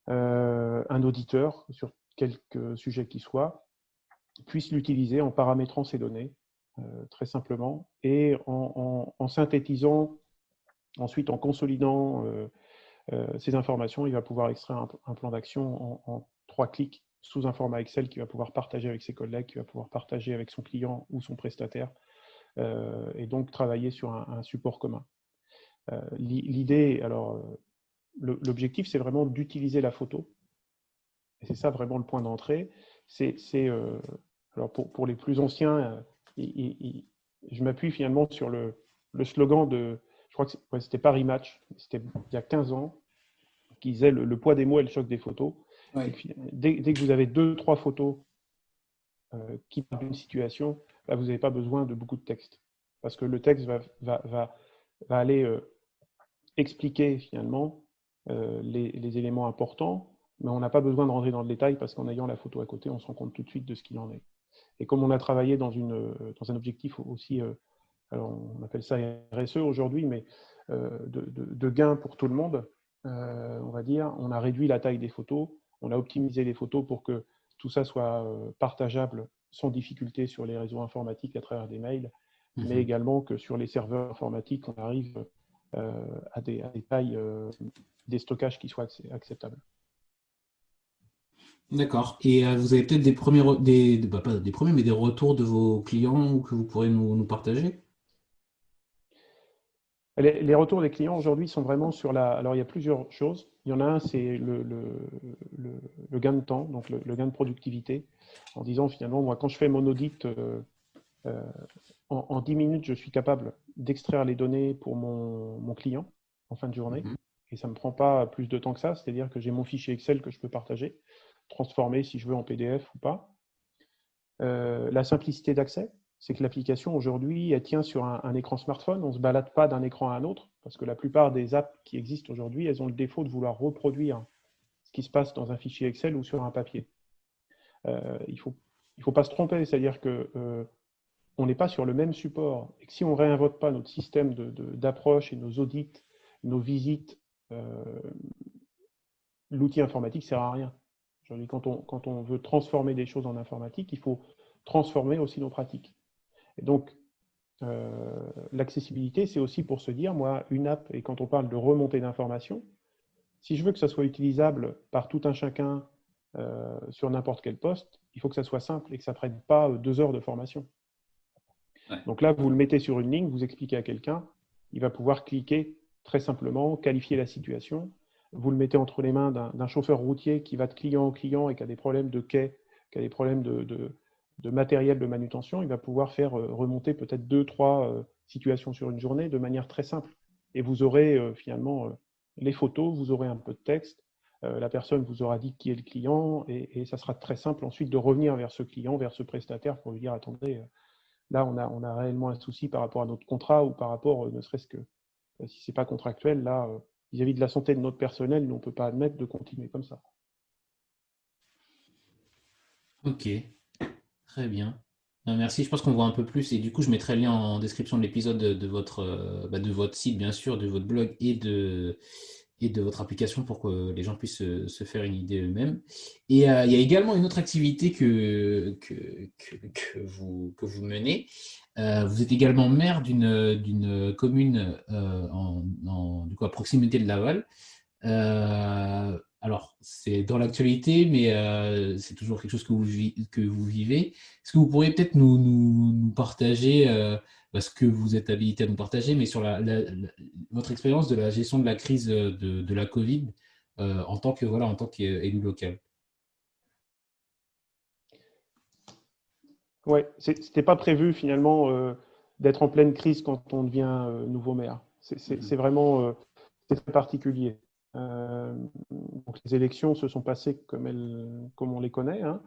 un auditeur sur quelque sujet qu'il soit, puisse l'utiliser en paramétrant ses données très simplement et en synthétisant, ensuite en consolidant ces informations, il va pouvoir extraire un plan d'action en 3 clics sous un format Excel qu'il va pouvoir partager avec ses collègues, qu'il va pouvoir partager avec son client ou son prestataire, et donc travailler sur un support commun. L'idée, alors, l'objectif, c'est vraiment d'utiliser la photo et c'est ça vraiment le point d'entrée, alors pour les plus anciens, je m'appuie finalement sur le slogan je crois que c'était Paris Match, c'était il y a 15 ans, qui disait le poids des mots et le choc des photos. Ouais. Et dès que vous avez 2-3 photos qui parlent d'une situation, là, vous n'avez pas besoin de beaucoup de texte. Parce que le texte va aller expliquer finalement les éléments importants, mais on n'a pas besoin de rentrer dans le détail parce qu'en ayant la photo à côté, on se rend compte tout de suite de ce qu'il en est. Et comme on a travaillé dans un objectif aussi, alors on appelle ça RSE aujourd'hui, mais de gain pour tout le monde, on va dire, on a réduit la taille des photos, on a optimisé les photos pour que tout ça soit partageable sans difficulté sur les réseaux informatiques à travers des mails, mais également que sur les serveurs informatiques, on arrive à des tailles, des stockages qui soient acceptables. D'accord. Et vous avez peut-être des premiers, pas des premiers, mais des retours de vos clients que vous pourrez nous partager? Les retours des clients aujourd'hui sont vraiment sur Alors, il y a plusieurs choses. Il y en a un, c'est le gain de temps, donc le gain de productivité, en disant finalement, moi, quand je fais mon audit, en 10 minutes, je suis capable d'extraire les données pour mon client en fin de journée. Et ça ne me prend pas plus de temps que ça, c'est-à-dire que j'ai mon fichier Excel que je peux partager, transformer si je veux en PDF ou pas. La simplicité d'accès, c'est que l'application aujourd'hui, elle tient sur un écran smartphone, on ne se balade pas d'un écran à un autre, parce que la plupart des apps qui existent aujourd'hui, elles ont le défaut de vouloir reproduire ce qui se passe dans un fichier Excel ou sur un papier. Il faut pas se tromper, c'est-à-dire que on n'est pas sur le même support, et que si on ne réinvente pas notre système d'approche et nos audits, nos visites, l'outil informatique ne sert à rien. Aujourd'hui, quand on veut transformer des choses en informatique, il faut transformer aussi nos pratiques. Et donc, l'accessibilité, c'est aussi pour se dire, moi, une app, et quand on parle de remontée d'informations, si je veux que ça soit utilisable par tout un chacun sur n'importe quel poste, il faut que ça soit simple et que ça ne prenne pas 2 heures de formation. Ouais. Donc là, vous le mettez sur une ligne, vous expliquez à quelqu'un, il va pouvoir cliquer très simplement, qualifier la situation. Vous le mettez entre les mains d'un chauffeur routier qui va de client en client et qui a des problèmes de quai, qui a des problèmes de matériel de manutention. Il va pouvoir faire remonter peut-être 2-3 situations sur une journée de manière très simple. Et vous aurez finalement les photos, vous aurez un peu de texte, la personne vous aura dit qui est le client et ça sera très simple ensuite de revenir vers ce client, vers ce prestataire pour lui dire attendez, là on a réellement un souci par rapport à notre contrat ou par rapport, ne serait-ce que si ce n'est pas contractuel, là vis-à-vis de la santé de notre personnel, nous on ne peut pas admettre de continuer comme ça. Ok, très bien. Merci, je pense qu'on voit un peu plus et du coup je mettrai le lien en description de l'épisode de votre site bien sûr, de votre blog et de votre application pour que les gens puissent se faire une idée eux-mêmes. Et il y a également une autre activité que vous menez. Vous êtes également maire d'une commune du coup, à proximité de Laval. Alors, c'est dans l'actualité, mais c'est toujours quelque chose que vous vivez. Est-ce que vous pourriez peut-être nous partager ce que vous êtes habilité à nous partager, mais sur votre expérience de la gestion de la crise de la Covid en tant qu'élu local? Oui, c'était pas prévu finalement d'être en pleine crise quand on devient nouveau maire. C'est vraiment c'est très particulier. Donc les élections se sont passées comme on les connaît. Hein.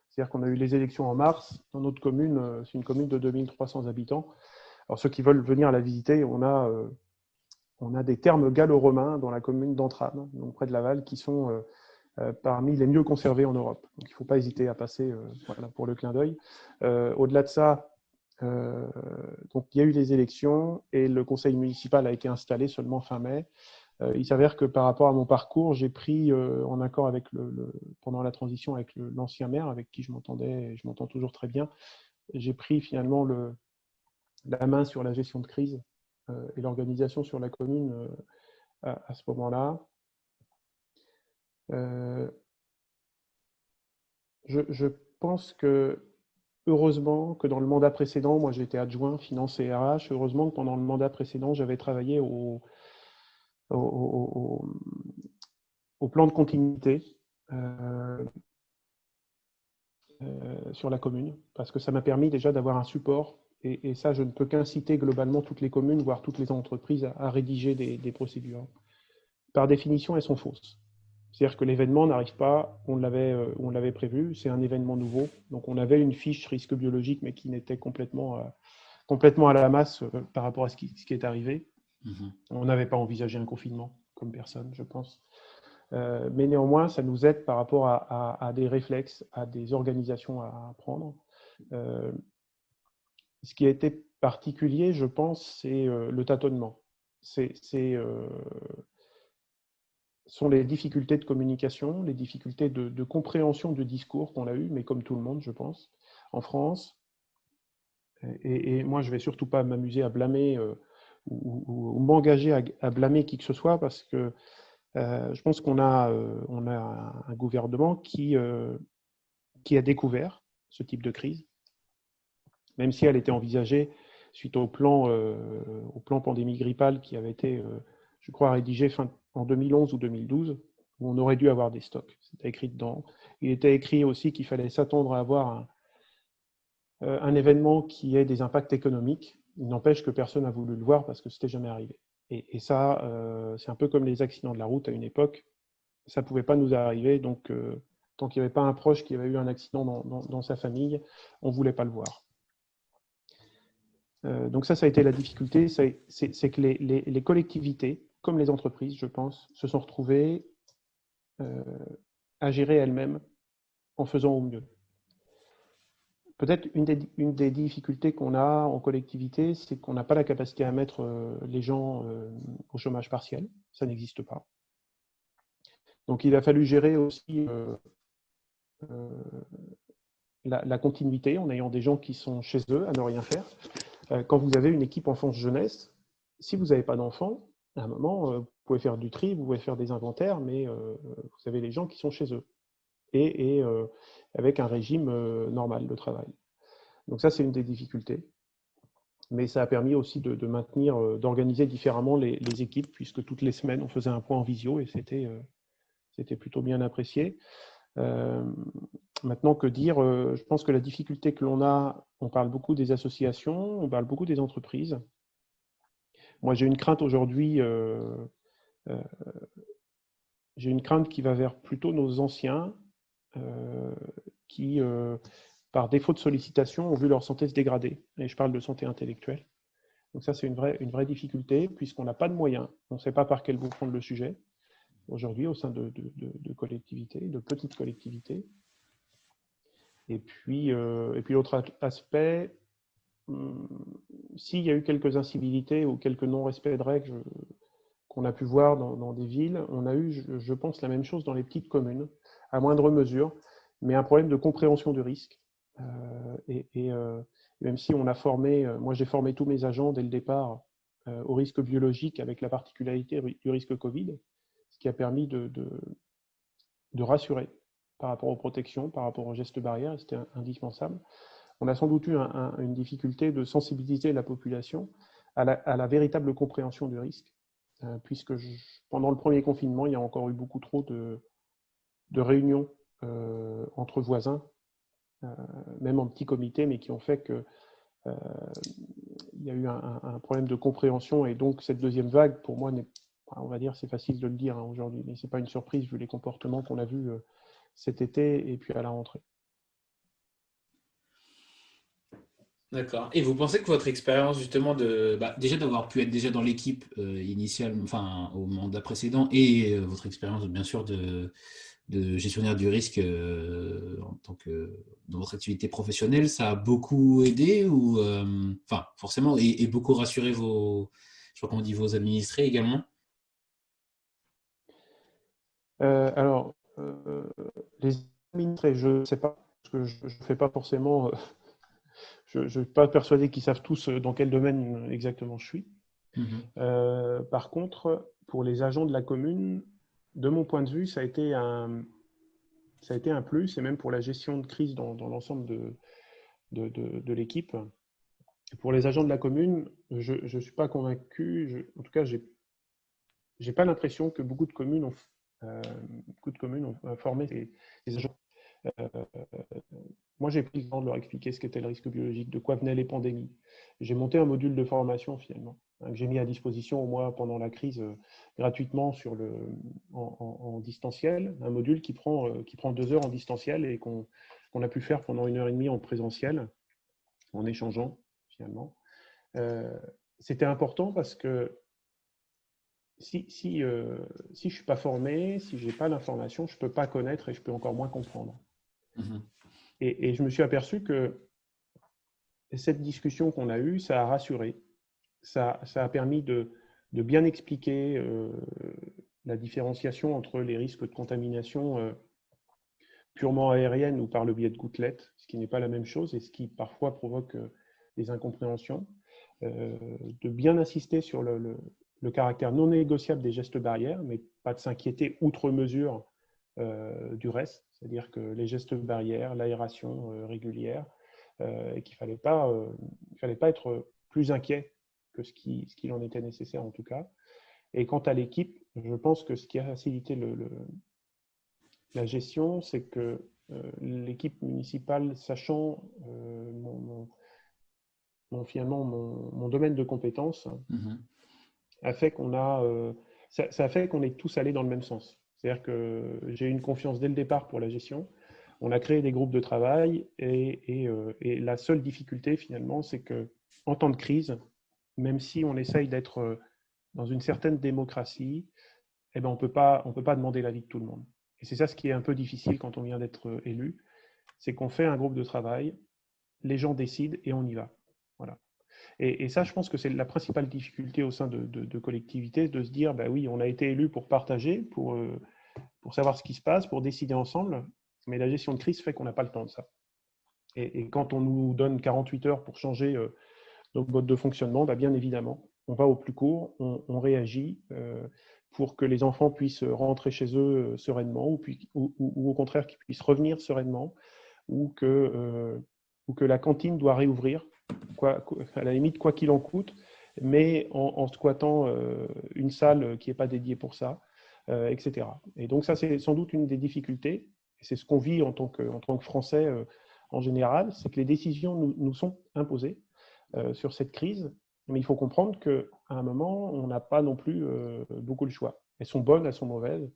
C'est-à-dire qu'on a eu les élections en mars. Dans notre commune, c'est une commune de 2300 habitants. Alors ceux qui veulent venir la visiter, on a des thermes gallo-romains dans la commune d'Entrame, donc près de Laval, qui sont parmi les mieux conservés en Europe. Donc il ne faut pas hésiter à passer voilà, pour le clin d'œil. Au-delà de ça, donc il y a eu les élections et le conseil municipal a été installé seulement fin mai. Il s'avère que par rapport à mon parcours, j'ai pris en accord avec pendant la transition avec l'ancien maire, avec qui je m'entendais et je m'entends toujours très bien, j'ai pris finalement la main sur la gestion de crise et l'organisation sur la commune à ce moment-là. Je pense que heureusement que dans le mandat précédent, moi j'étais adjoint finance et RH, heureusement que pendant le mandat précédent, j'avais travaillé au plan de continuité sur la commune, parce que ça m'a permis déjà d'avoir un support. Et ça, je ne peux qu'inciter globalement toutes les communes, voire toutes les entreprises, à rédiger des procédures. Par définition, elles sont fausses. C'est-à-dire que l'événement n'arrive pas, on l'avait prévu, c'est un événement nouveau. Donc on avait une fiche risque biologique, mais qui n'était complètement à la masse par rapport à ce qui est arrivé. Mhm. On n'avait pas envisagé un confinement, comme personne, je pense. Mais néanmoins, ça nous aide par rapport à des réflexes, à des organisations à prendre. Ce qui a été particulier, je pense, c'est le tâtonnement. Sont les difficultés de communication, les difficultés de compréhension du discours qu'on a eu, mais comme tout le monde, je pense, en France. Et moi, je ne vais surtout pas m'amuser à blâmer ou m'engager à blâmer qui que ce soit, parce que je pense qu'on a un gouvernement qui a découvert ce type de crise, même si elle était envisagée suite au plan pandémie grippale qui avait été, je crois, rédigé en 2011 ou 2012, où on aurait dû avoir des stocks. C'était écrit dedans. Il était écrit aussi qu'il fallait s'attendre à avoir un événement qui ait des impacts économiques. Il n'empêche que personne n'a voulu le voir parce que c'était jamais arrivé. Et ça, c'est un peu comme les accidents de la route à une époque. Ça ne pouvait pas nous arriver, donc tant qu'il n'y avait pas un proche qui avait eu un accident dans sa famille, on ne voulait pas le voir. Donc ça a été la difficulté, c'est que les collectivités, comme les entreprises, je pense, se sont retrouvées à gérer elles-mêmes en faisant au mieux. Peut-être une des difficultés qu'on a en collectivité, c'est qu'on n'a pas la capacité à mettre les gens au chômage partiel. Ça n'existe pas. Donc il a fallu gérer aussi la continuité en ayant des gens qui sont chez eux à ne rien faire. Quand vous avez une équipe enfance-jeunesse, si vous n'avez pas d'enfants, à un moment, vous pouvez faire du tri, vous pouvez faire des inventaires, mais vous avez les gens qui sont chez eux et avec un régime normal de travail. Donc ça, c'est une des difficultés. Mais ça a permis aussi de maintenir, d'organiser différemment les équipes, puisque toutes les semaines, on faisait un point en visio et c'était plutôt bien apprécié. Maintenant, que dire je pense que la difficulté que l'on a, on parle beaucoup des associations, on parle beaucoup des entreprises. Moi, j'ai une crainte aujourd'hui, j'ai une crainte qui va vers plutôt nos anciens qui, par défaut de sollicitation, ont vu leur santé se dégrader. Et je parle de santé intellectuelle. Donc ça, c'est une vraie difficulté, puisqu'on n'a pas de moyens. On ne sait pas par quel bout prendre le sujet, aujourd'hui, au sein de collectivités, de petites collectivités. Et puis l'autre aspect, s'il y a eu quelques incivilités ou quelques non-respects de règles qu'on a pu voir dans des villes, on a eu, je pense, la même chose dans les petites communes, à moindre mesure, mais un problème de compréhension du risque. Même si on a formé, moi j'ai formé tous mes agents dès le départ au risque biologique avec la particularité du risque Covid, ce qui a permis de rassurer par rapport aux protections, par rapport aux gestes barrières, c'était indispensable. On a sans doute eu une difficulté de sensibiliser la population à la véritable compréhension du risque, puisque pendant le premier confinement, il y a encore eu beaucoup trop de réunions entre voisins, même en petit comité, mais qui ont fait que il y a eu un problème de compréhension, et donc cette deuxième vague, pour moi, on va dire, c'est facile de le dire aujourd'hui, mais ce n'est pas une surprise vu les comportements qu'on a vus cet été et puis à la rentrée. D'accord. Et vous pensez que votre expérience justement déjà d'avoir pu être déjà dans l'équipe initiale, enfin au mandat précédent, et votre expérience bien sûr de gestionnaire du risque en tant que dans votre activité professionnelle, ça a beaucoup aidé ou enfin forcément et beaucoup rassuré je crois qu'on dit vos administrés également. Alors, les administrés, je ne sais pas, parce que je ne fais pas forcément, je ne suis pas persuadé qu'ils savent tous dans quel domaine exactement je suis. Par contre, pour les agents de la commune, de mon point de vue, ça a été un plus, et même pour la gestion de crise dans l'ensemble de l'équipe. Pour les agents de la commune, je ne suis pas convaincu, en tout cas, j'ai pas l'impression que beaucoup de communes beaucoup de communes ont formé les agents. Euh, Moi, j'ai pris le temps de leur expliquer ce qu'était le risque biologique, de quoi venaient les pandémies. J'ai monté un module de formation finalement, que j'ai mis à disposition au moins pendant la crise gratuitement en distanciel, un module qui prend 2 heures en distanciel et qu'on a pu faire pendant 1 heure et demie en présentiel, en échangeant finalement. C'était important parce que si je ne suis pas formé, si je n'ai pas l'information, je ne peux pas connaître et je peux encore moins comprendre. Mhm. Et je me suis aperçu que cette discussion qu'on a eue, ça a rassuré. Ça a permis de bien expliquer la différenciation entre les risques de contamination purement aérienne ou par le biais de gouttelettes, ce qui n'est pas la même chose et ce qui parfois provoque des incompréhensions. De bien insister sur le caractère non négociable des gestes barrières, mais pas de s'inquiéter outre mesure du reste, c'est-à-dire que les gestes barrières, l'aération régulière, et qu'il ne fallait pas être plus inquiet que ce qu'il en était nécessaire en tout cas. Et quant à l'équipe, je pense que ce qui a facilité la gestion, c'est que l'équipe municipale, sachant finalement mon domaine de compétences, a fait ça a fait qu'on est tous allés dans le même sens. C'est-à-dire que j'ai eu une confiance dès le départ pour la gestion. On a créé des groupes de travail et la seule difficulté finalement, c'est que en temps de crise, même si on essaye d'être dans une certaine démocratie, eh ben on peut pas demander l'avis de tout le monde. Et c'est ça ce qui est un peu difficile quand on vient d'être élu, c'est qu'on fait un groupe de travail, les gens décident et on y va. Voilà. Et ça, je pense que c'est la principale difficulté au sein de collectivités, de se dire, bah oui, on a été élu pour partager, pour savoir ce qui se passe, pour décider ensemble, mais la gestion de crise fait qu'on n'a pas le temps de ça. Et quand on nous donne 48 heures pour changer notre mode de fonctionnement, bah bien évidemment, on va au plus court, on réagit pour que les enfants puissent rentrer chez eux sereinement, ou au contraire qu'ils puissent revenir sereinement, ou que la cantine doit réouvrir, à la limite quoi qu'il en coûte, mais en squattant une salle qui n'est pas dédiée pour ça, etc. Et donc ça, c'est sans doute une des difficultés, et c'est ce qu'on vit en tant que Français en général, c'est que les décisions nous sont imposées sur cette crise, mais il faut comprendre qu'à un moment, on n'a pas non plus beaucoup le choix. Elles sont bonnes, elles sont mauvaises.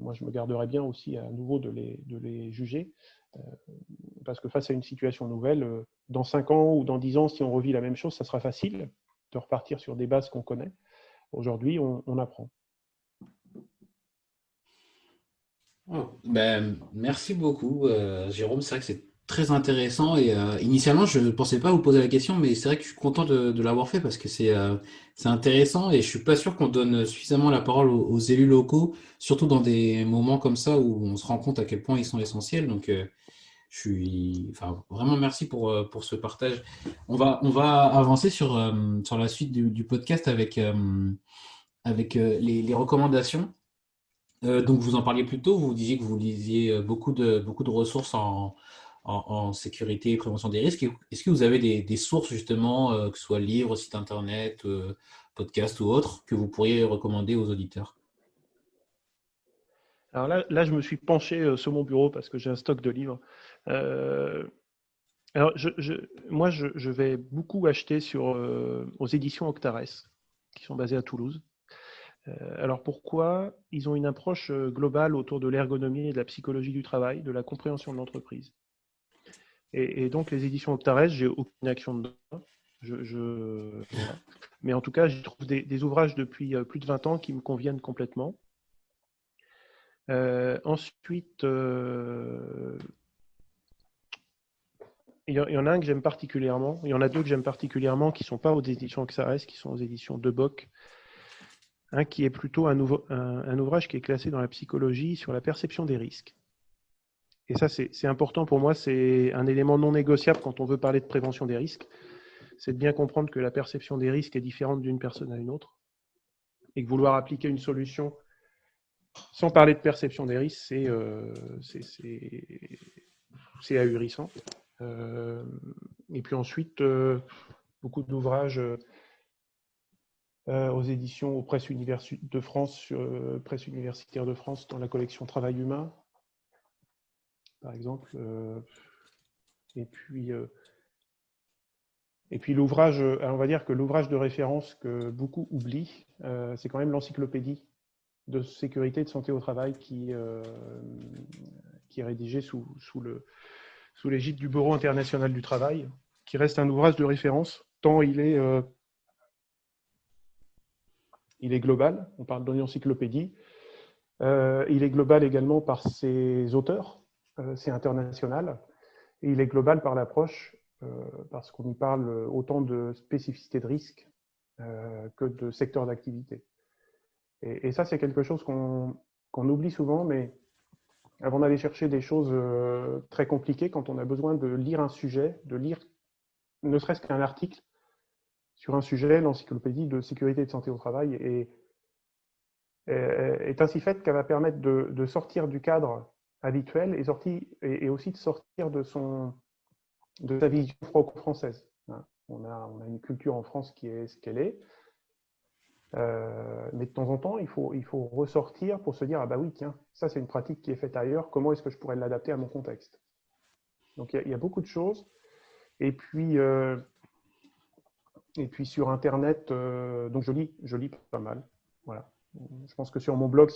Moi, je me garderais bien aussi à nouveau de les juger, parce que face à une situation nouvelle, dans 5 ans ou dans 10 ans, si on revit la même chose, ça sera facile de repartir sur des bases qu'on connaît. Aujourd'hui, on apprend. Oh, ben, merci beaucoup, Jérôme. C'est vrai que c'est très intéressant et initialement, je ne pensais pas vous poser la question, mais c'est vrai que je suis content de l'avoir fait parce que c'est intéressant et je suis pas sûr qu'on donne suffisamment la parole aux élus locaux, surtout dans des moments comme ça où on se rend compte à quel point ils sont essentiels. Donc, enfin, vraiment merci pour ce partage. On va avancer sur la suite du podcast avec les recommandations. Donc vous en parliez plus tôt, vous disiez que vous lisiez beaucoup de ressources en sécurité et prévention des risques. Est-ce que vous avez des sources justement, que ce soit livres, sites internet, podcasts ou autres, que vous pourriez recommander aux auditeurs? Alors là, je me suis penché sur mon bureau parce que j'ai un stock de livres. Euh, alors, moi, je vais beaucoup acheter aux éditions Octares, qui sont basées à Toulouse. Alors pourquoi? Ils ont une approche globale autour de l'ergonomie et de la psychologie du travail, de la compréhension de l'entreprise. Et donc les éditions Octares, j'ai aucune action dedans. Voilà. Mais en tout cas, j'y trouve des ouvrages depuis plus de 20 ans qui me conviennent complètement. Ensuite, il y en a un que j'aime particulièrement. Il y en a deux que j'aime particulièrement qui ne sont pas aux éditions Octares, qui sont aux éditions Deboc. Un qui est plutôt un ouvrage qui est classé dans la psychologie sur la perception des risques. Et ça, c'est important pour moi, c'est un élément non négociable quand on veut parler de prévention des risques. C'est de bien comprendre que la perception des risques est différente d'une personne à une autre. Et que vouloir appliquer une solution sans parler de perception des risques, c'est ahurissant. Et puis ensuite, beaucoup d'ouvrages aux éditions aux Presses de France, Presse universitaire de France, dans la collection Travail humain, par exemple. Et puis l'ouvrage, on va dire que l'ouvrage de référence que beaucoup oublient, c'est quand même l'encyclopédie de sécurité et de santé au travail qui est rédigée sous l'égide du Bureau international du travail, qui reste un ouvrage de référence, tant il est global. On parle d'une encyclopédie. Il est global également par ses auteurs, c'est international, et il est global par l'approche, parce qu'on y parle autant de spécificité de risque que de secteur d'activité. Et ça, c'est quelque chose qu'on oublie souvent, mais avant d'aller chercher des choses très compliquées, quand on a besoin de lire un sujet, de lire ne serait-ce qu'un article sur un sujet, l'encyclopédie de sécurité et de santé au travail est ainsi faite qu'elle va permettre de sortir du cadre habituel et aussi de sortir de sa vision franco-française. On a une culture en France qui est ce qu'elle est. Mais de temps en temps, il faut ressortir pour se dire, ah bah oui, tiens, ça c'est une pratique qui est faite ailleurs, comment est-ce que je pourrais l'adapter à mon contexte? Donc il y a beaucoup de choses. Et puis sur Internet, donc je lis pas mal. Voilà. Je pense que sur mon blog,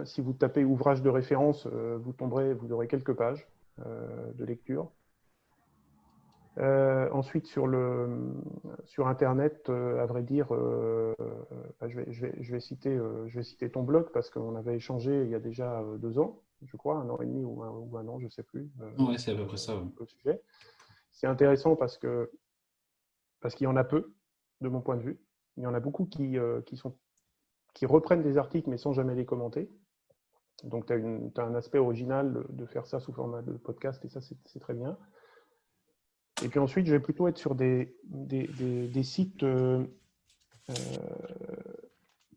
si vous tapez ouvrage de référence, vous aurez quelques pages de lecture. Ensuite, sur Internet, à vrai dire, je vais citer ton blog parce qu'on avait échangé il y a déjà 2 ans, je crois, 1 an et demi ou un an, je ne sais plus. Ouais, c'est à peu près ça. Ouais. Le sujet. C'est intéressant parce qu'il y en a peu, de mon point de vue. Il y en a beaucoup qui reprennent des articles mais sans jamais les commenter. Donc, tu as un aspect original de faire ça sous format de podcast et ça, c'est très bien. Et puis ensuite, je vais plutôt être sur des sites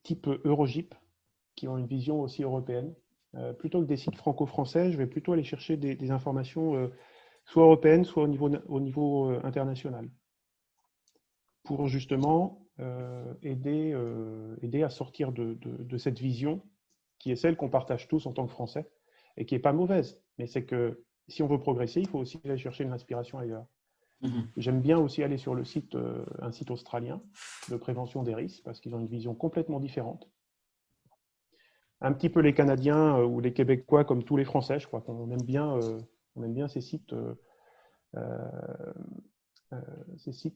type Eurogip, qui ont une vision aussi européenne. Plutôt que des sites franco-français, je vais plutôt aller chercher des informations soit européennes, soit au niveau international, pour justement aider à sortir de cette vision qui est celle qu'on partage tous en tant que Français et qui n'est pas mauvaise. Mais c'est que si on veut progresser, il faut aussi aller chercher une inspiration ailleurs. J'aime bien aussi aller sur un site australien de prévention des risques, parce qu'ils ont une vision complètement différente. Un petit peu les Canadiens ou les Québécois, comme tous les Français, je crois qu'on aime bien ces sites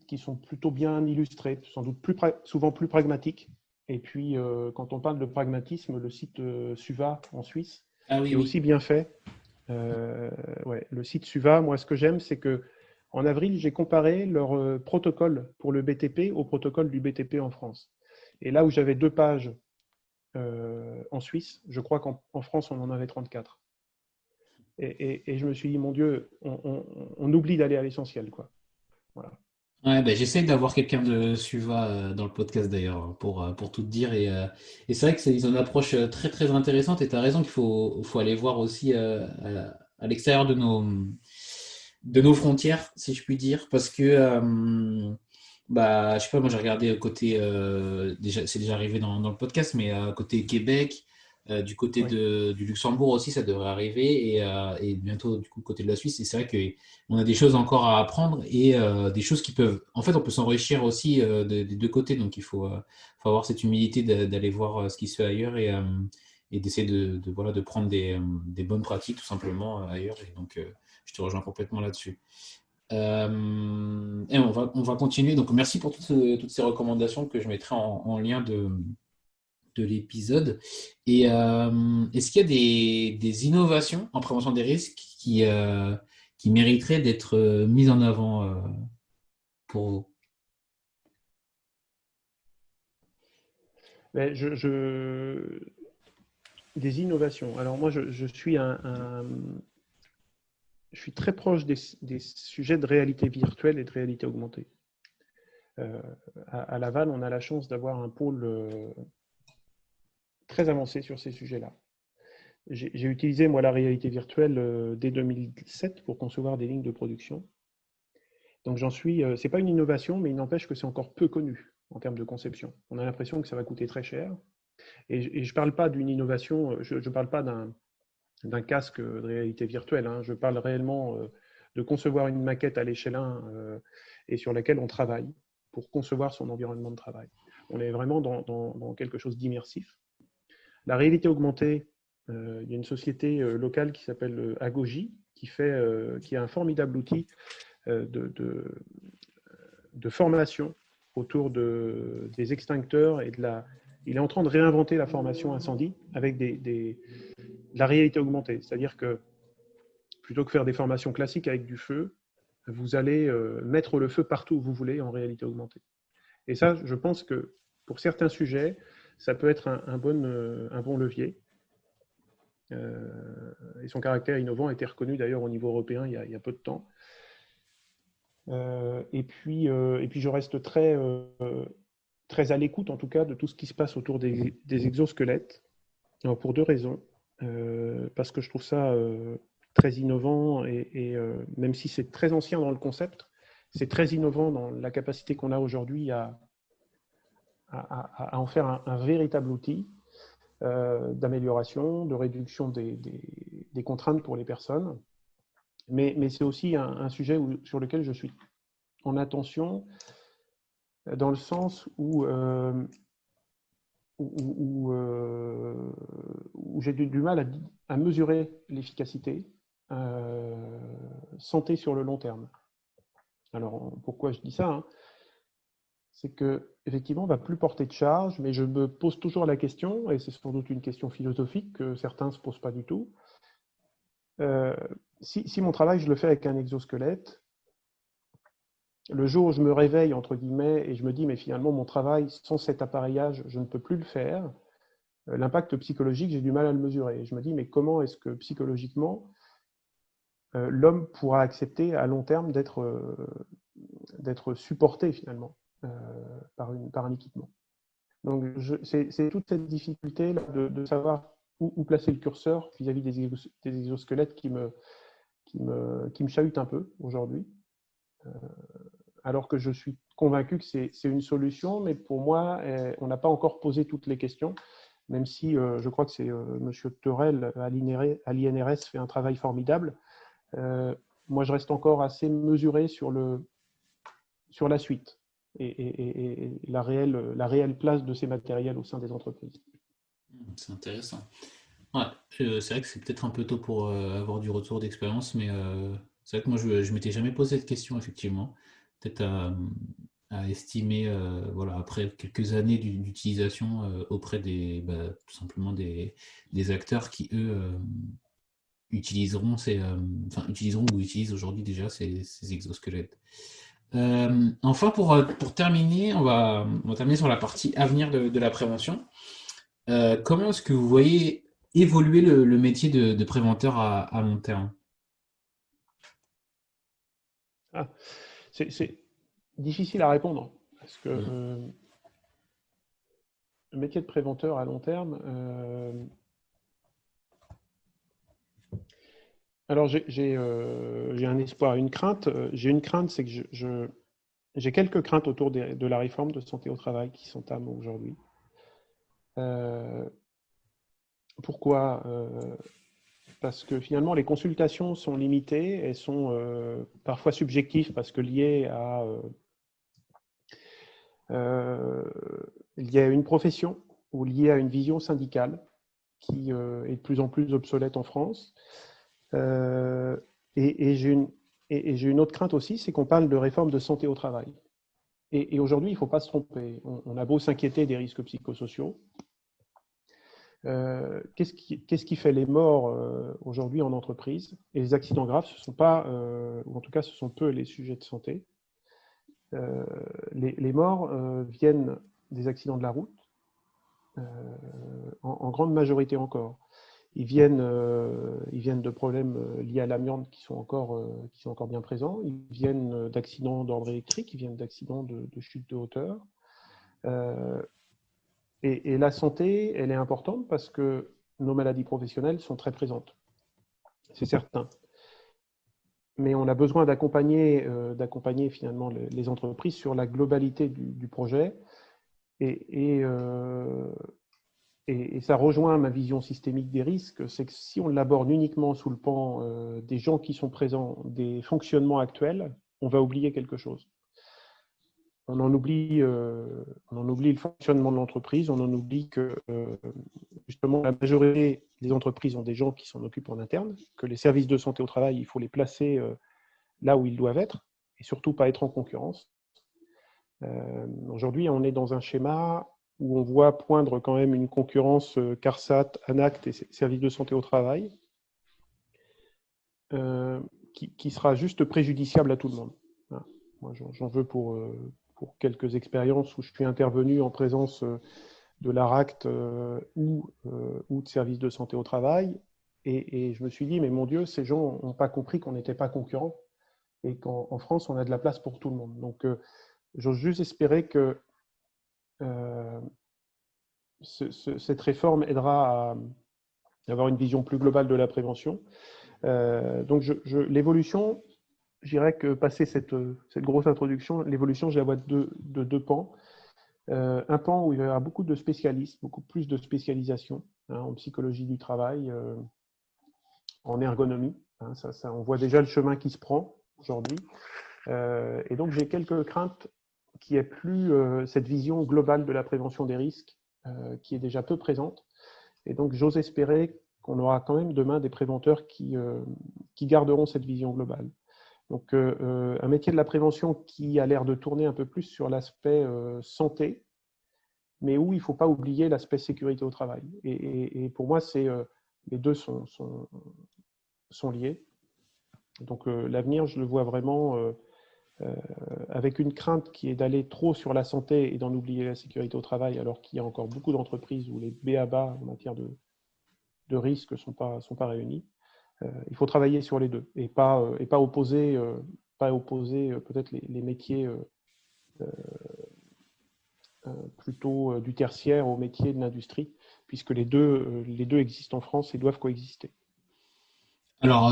qui sont plutôt bien illustrés, sans doute souvent plus pragmatiques. Et puis, quand on parle de pragmatisme, le site SUVA en Suisse est aussi bien fait. Le site SUVA, moi, ce que j'aime, c'est que en avril, j'ai comparé leur protocole pour le BTP au protocole du BTP en France. Et là où j'avais 2 pages en Suisse, je crois qu'en France, on en avait 34. Et je me suis dit, mon Dieu, on oublie d'aller à l'essentiel, quoi. Voilà. Ouais, ben, j'essaie d'avoir quelqu'un de Suva dans le podcast d'ailleurs pour tout te dire et c'est vrai que ils ont une approche très très intéressante et tu as raison qu'il faut aller voir aussi à l'extérieur de nos frontières si je puis dire parce que bah je sais pas moi j'ai regardé côté déjà c'est déjà arrivé dans le podcast mais côté Québec du côté du Luxembourg aussi, ça devrait arriver et bientôt du coup côté de la Suisse. Et c'est vrai qu'on a des choses encore à apprendre et des choses qui peuvent. En fait, on peut s'enrichir aussi des 2 côtés. Donc il faut avoir cette humilité d'aller voir ce qui se fait ailleurs et d'essayer voilà de prendre des bonnes pratiques tout simplement ailleurs. Et donc je te rejoins complètement là-dessus. Et on va continuer. Donc merci pour toutes ces recommandations que je mettrai en lien de l'épisode. Et est-ce qu'il y a des innovations en prévention des risques qui mériteraient d'être mises en avant pour vous? Mais des innovations. Alors moi, je suis je suis très proche des sujets de réalité virtuelle et de réalité augmentée. À Laval, on a la chance d'avoir un pôle très avancé sur ces sujets-là. J'ai utilisé, moi, la réalité virtuelle dès 2007 pour concevoir des lignes de production. Donc, ce n'est pas une innovation, mais il n'empêche que c'est encore peu connu. en termes de conception. On a l'impression que ça va coûter très cher. Et je ne parle pas d'une innovation, je ne parle pas d'un casque de réalité virtuelle, hein. Je parle réellement de concevoir une maquette à l'échelle 1 et sur laquelle on travaille pour concevoir son environnement de travail. On est vraiment dans quelque chose d'immersif. La réalité augmentée, il y a une société locale qui s'appelle Agogi, qui a un formidable outil de formation autour des extincteurs et il est en train de réinventer la formation incendie avec de la réalité augmentée. C'est-à-dire que plutôt que faire des formations classiques avec du feu, vous allez mettre le feu partout où vous voulez en réalité augmentée. Et ça, je pense que pour certains sujets, ça peut être un bon levier. Et son caractère innovant a été reconnu d'ailleurs au niveau européen il y a peu de temps. Et puis, je reste très à l'écoute, en tout cas, de tout ce qui se passe autour des exosquelettes. Alors, pour deux raisons. Parce que je trouve ça très innovant et même si c'est très ancien dans le concept, c'est très innovant dans la capacité qu'on a aujourd'hui à en faire un véritable outil d'amélioration, de réduction des contraintes pour les personnes. Mais c'est aussi un sujet sur lequel je suis en attention, dans le sens où j'ai du mal à mesurer l'efficacité santé sur le long terme. Alors, pourquoi je dis ça, hein? C'est qu'effectivement, on ne va plus porter de charge, mais je me pose toujours la question, et c'est sans doute une question philosophique que certains ne se posent pas du tout. Si mon travail, je le fais avec un exosquelette, le jour où je me réveille, entre guillemets, et je me dis, mais finalement, mon travail, sans cet appareillage, je ne peux plus le faire, l'impact psychologique, j'ai du mal à le mesurer. Et je me dis, mais comment est-ce que psychologiquement, l'homme pourra accepter à long terme d'être supporté finalement par un équipement. Donc c'est toute cette difficulté de savoir où placer le curseur vis-à-vis des exosquelettes qui me chahute un peu aujourd'hui. Alors que je suis convaincu que c'est une solution, mais pour moi, on n'a pas encore posé toutes les questions, même si je crois que c'est M. Teurel à l'INRS fait un travail formidable. Moi, je reste encore assez mesuré sur la suite et la réelle place de ces matériels au sein des entreprises. C'est intéressant. Ouais, c'est vrai que c'est peut-être un peu tôt pour avoir du retour d'expérience, mais c'est vrai que moi, je ne m'étais jamais posé cette question, effectivement. Peut-être à estimer, voilà, après quelques années d'utilisation auprès tout simplement des acteurs qui, eux, utiliseront ou utilisent aujourd'hui déjà ces exosquelettes. Enfin, pour terminer, on va terminer sur la partie avenir de la prévention. Comment est-ce que vous voyez évoluer le métier de préventeur à long terme? C'est difficile à répondre, parce que le métier de préventeur à long terme, alors j'ai un espoir, une crainte. J'ai une crainte, c'est que j'ai quelques craintes autour de la réforme de santé au travail qui s'entame aujourd'hui. Pourquoi? Parce que finalement, les consultations sont limitées, elles sont parfois subjectives parce que liées à une profession ou liées à une vision syndicale qui est de plus en plus obsolète en France. Et j'ai une autre crainte aussi, c'est qu'on parle de réforme de santé au travail. Et aujourd'hui, il ne faut pas se tromper. On a beau s'inquiéter des risques psychosociaux. Qu'est-ce qui fait les morts aujourd'hui en entreprise? Et les accidents graves, ce ne sont pas, ou en tout cas, ce sont peu les sujets de santé. Les morts viennent des accidents de la route, en grande majorité encore. Ils viennent de problèmes liés à l'amiante qui sont encore bien présents. Ils viennent d'accidents d'ordre électrique, ils viennent d'accidents de chute de hauteur. Et la santé, elle est importante parce que nos maladies professionnelles sont très présentes. C'est certain. Mais on a besoin d'accompagner finalement les entreprises sur la globalité du projet Et, et, euh, et ça rejoint ma vision systémique des risques, c'est que si on l'aborde uniquement sous le pan des gens qui sont présents, des fonctionnements actuels, on va oublier quelque chose. On en oublie le fonctionnement de l'entreprise, on en oublie que justement la majorité des entreprises ont des gens qui s'en occupent en interne, que les services de santé au travail, il faut les placer là où ils doivent être et surtout pas être en concurrence. Aujourd'hui, on est dans un schéma où on voit poindre quand même une concurrence CARSAT, ANACT et services de santé au travail qui sera juste préjudiciable à tout le monde. Voilà. Moi, j'en veux pour quelques expériences où je suis intervenu en présence de l'ARACT ou de services de santé au travail. Et je me suis dit, mais mon Dieu, ces gens n'ont pas compris qu'on n'était pas concurrents et qu'en France, on a de la place pour tout le monde. Donc, j'ose juste espérer que cette réforme aidera à avoir une vision plus globale de la prévention. Donc, l'évolution, je dirais que passé cette grosse introduction, l'évolution, je la vois de deux pans. Un pan où il va y avoir beaucoup de spécialistes, beaucoup plus de spécialisation en psychologie du travail, en ergonomie. On voit déjà le chemin qui se prend aujourd'hui. Et donc, j'ai quelques craintes qu'il n'y ait plus cette vision globale de la prévention des risques qui est déjà peu présente. Et donc, j'ose espérer qu'on aura quand même demain des préventeurs qui garderont cette vision globale. Donc, un métier de la prévention qui a l'air de tourner un peu plus sur l'aspect santé, mais où il ne faut pas oublier l'aspect sécurité au travail. Et pour moi, les deux sont liés. Donc, l'avenir, je le vois vraiment avec une crainte qui est d'aller trop sur la santé et d'en oublier la sécurité au travail, alors qu'il y a encore beaucoup d'entreprises où les B.A.B.A. en matière de risques ne sont pas réunis. Il faut travailler sur les deux et pas opposer, peut-être les métiers plutôt du tertiaire aux métiers de l'industrie, puisque les deux existent en France et doivent coexister. Alors,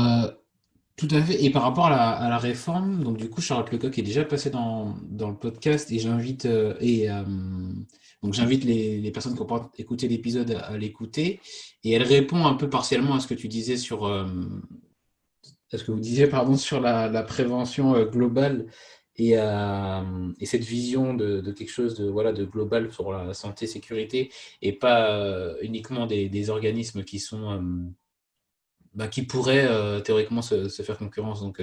tout à fait. Et par rapport à la réforme, donc du coup, Charlotte Lecoq est déjà passée dans le podcast et j'invite les personnes qui n'ont pas écouté l'épisode à l'écouter. Et elle répond un peu partiellement à ce que tu disais à ce que vous disiez, pardon, sur la prévention globale et cette vision de quelque chose de global sur la santé, sécurité et pas uniquement des organismes qui qui pourraient théoriquement se faire concurrence. Donc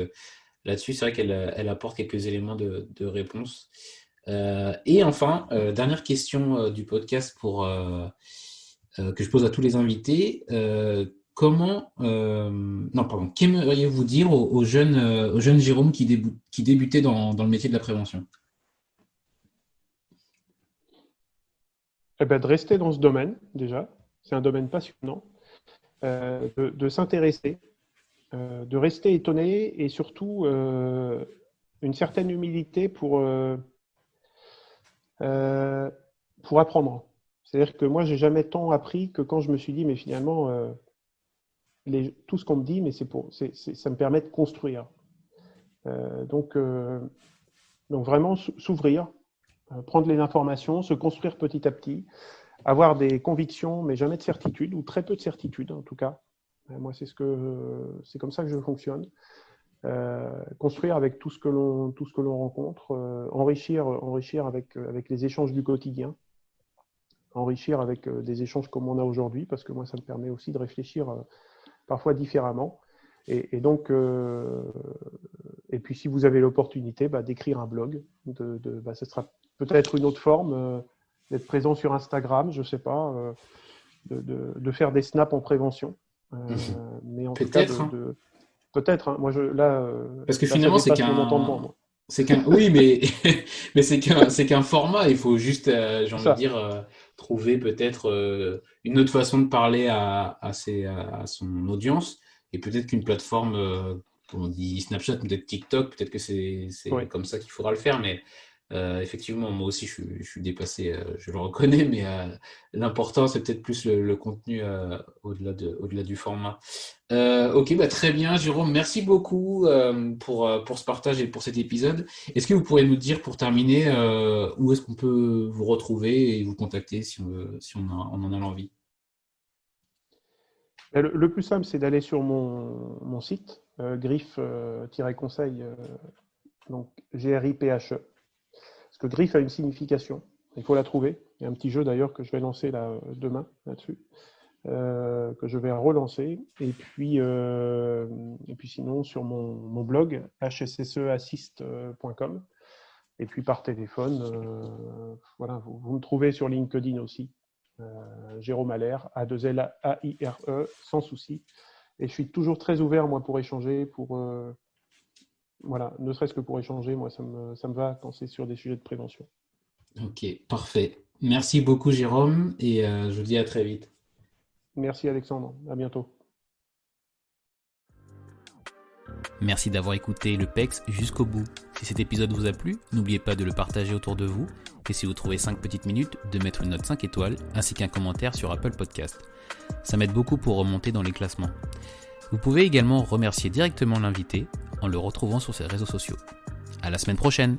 là-dessus, c'est vrai qu'elle apporte quelques éléments de réponse. Et enfin, dernière question du podcast que je pose à tous les invités. Qu'aimeriez-vous dire aux jeunes Jérôme qui débutaient dans le métier de la prévention? De rester dans ce domaine, déjà. C'est un domaine passionnant. De s'intéresser, de rester étonné et surtout une certaine humilité pour apprendre. C'est-à-dire que moi, j'ai jamais tant appris que quand je me suis dit, mais finalement, tout ce qu'on me dit, mais ça me permet de construire. Donc vraiment s'ouvrir, prendre les informations, se construire petit à petit, avoir des convictions, mais jamais de certitude, ou très peu de certitude en tout cas. Moi, c'est comme ça que je fonctionne. Construire avec tout ce que l'on rencontre, enrichir avec les échanges du quotidien, enrichir avec des échanges comme on a aujourd'hui, parce que moi, ça me permet aussi de réfléchir parfois différemment. Et donc, et puis si vous avez l'opportunité d'écrire un blog, ce sera peut-être une autre forme, d'être présent sur Instagram, je ne sais pas, de faire des snaps en prévention. Mais en tout cas, peut-être. Hein, moi, parce que là, finalement, ça dépasse mon entendement. Oui, mais mais c'est qu'un format. Il faut juste, j'ai envie de dire, trouver peut-être une autre façon de parler à son audience, et peut-être qu'une plateforme, comme on dit Snapchat, peut-être TikTok, peut-être que c'est Oui. comme ça qu'il faudra le faire. Mais Effectivement, moi aussi, je suis dépassé, je le reconnais, mais l'important, c'est peut-être plus le contenu au-delà du format. Ok, bah, très bien, Jérôme. Merci beaucoup pour ce partage et pour cet épisode. Est-ce que vous pourriez nous dire, pour terminer, où est-ce qu'on peut vous retrouver et vous contacter si on en a l'envie? Le plus simple, c'est d'aller sur mon site, griffe-conseil, donc GRIPHE. Parce que griffe a une signification. Il faut la trouver. Il y a un petit jeu d'ailleurs que je vais lancer là, demain là-dessus, que je vais relancer. Et puis sinon, sur mon blog, hsseassist.com. Et puis par téléphone, voilà, vous me trouvez sur LinkedIn aussi. Jérôme Allaire, A2L-A-I-R-E, sans souci. Et je suis toujours très ouvert, moi, pour échanger, voilà, ne serait-ce que pour échanger, moi, ça me va quand c'est sur des sujets de prévention. Ok, parfait. Merci beaucoup, Jérôme, et je vous dis à très vite. Merci Alexandre, à bientôt. Merci d'avoir écouté le PEX jusqu'au bout. Si cet épisode vous a plu, n'oubliez pas de le partager autour de vous, et si vous trouvez 5 petites minutes, de mettre une note 5 étoiles, ainsi qu'un commentaire sur Apple Podcast. Ça m'aide beaucoup pour remonter dans les classements. Vous pouvez également remercier directement l'invité en le retrouvant sur ses réseaux sociaux. À la semaine prochaine!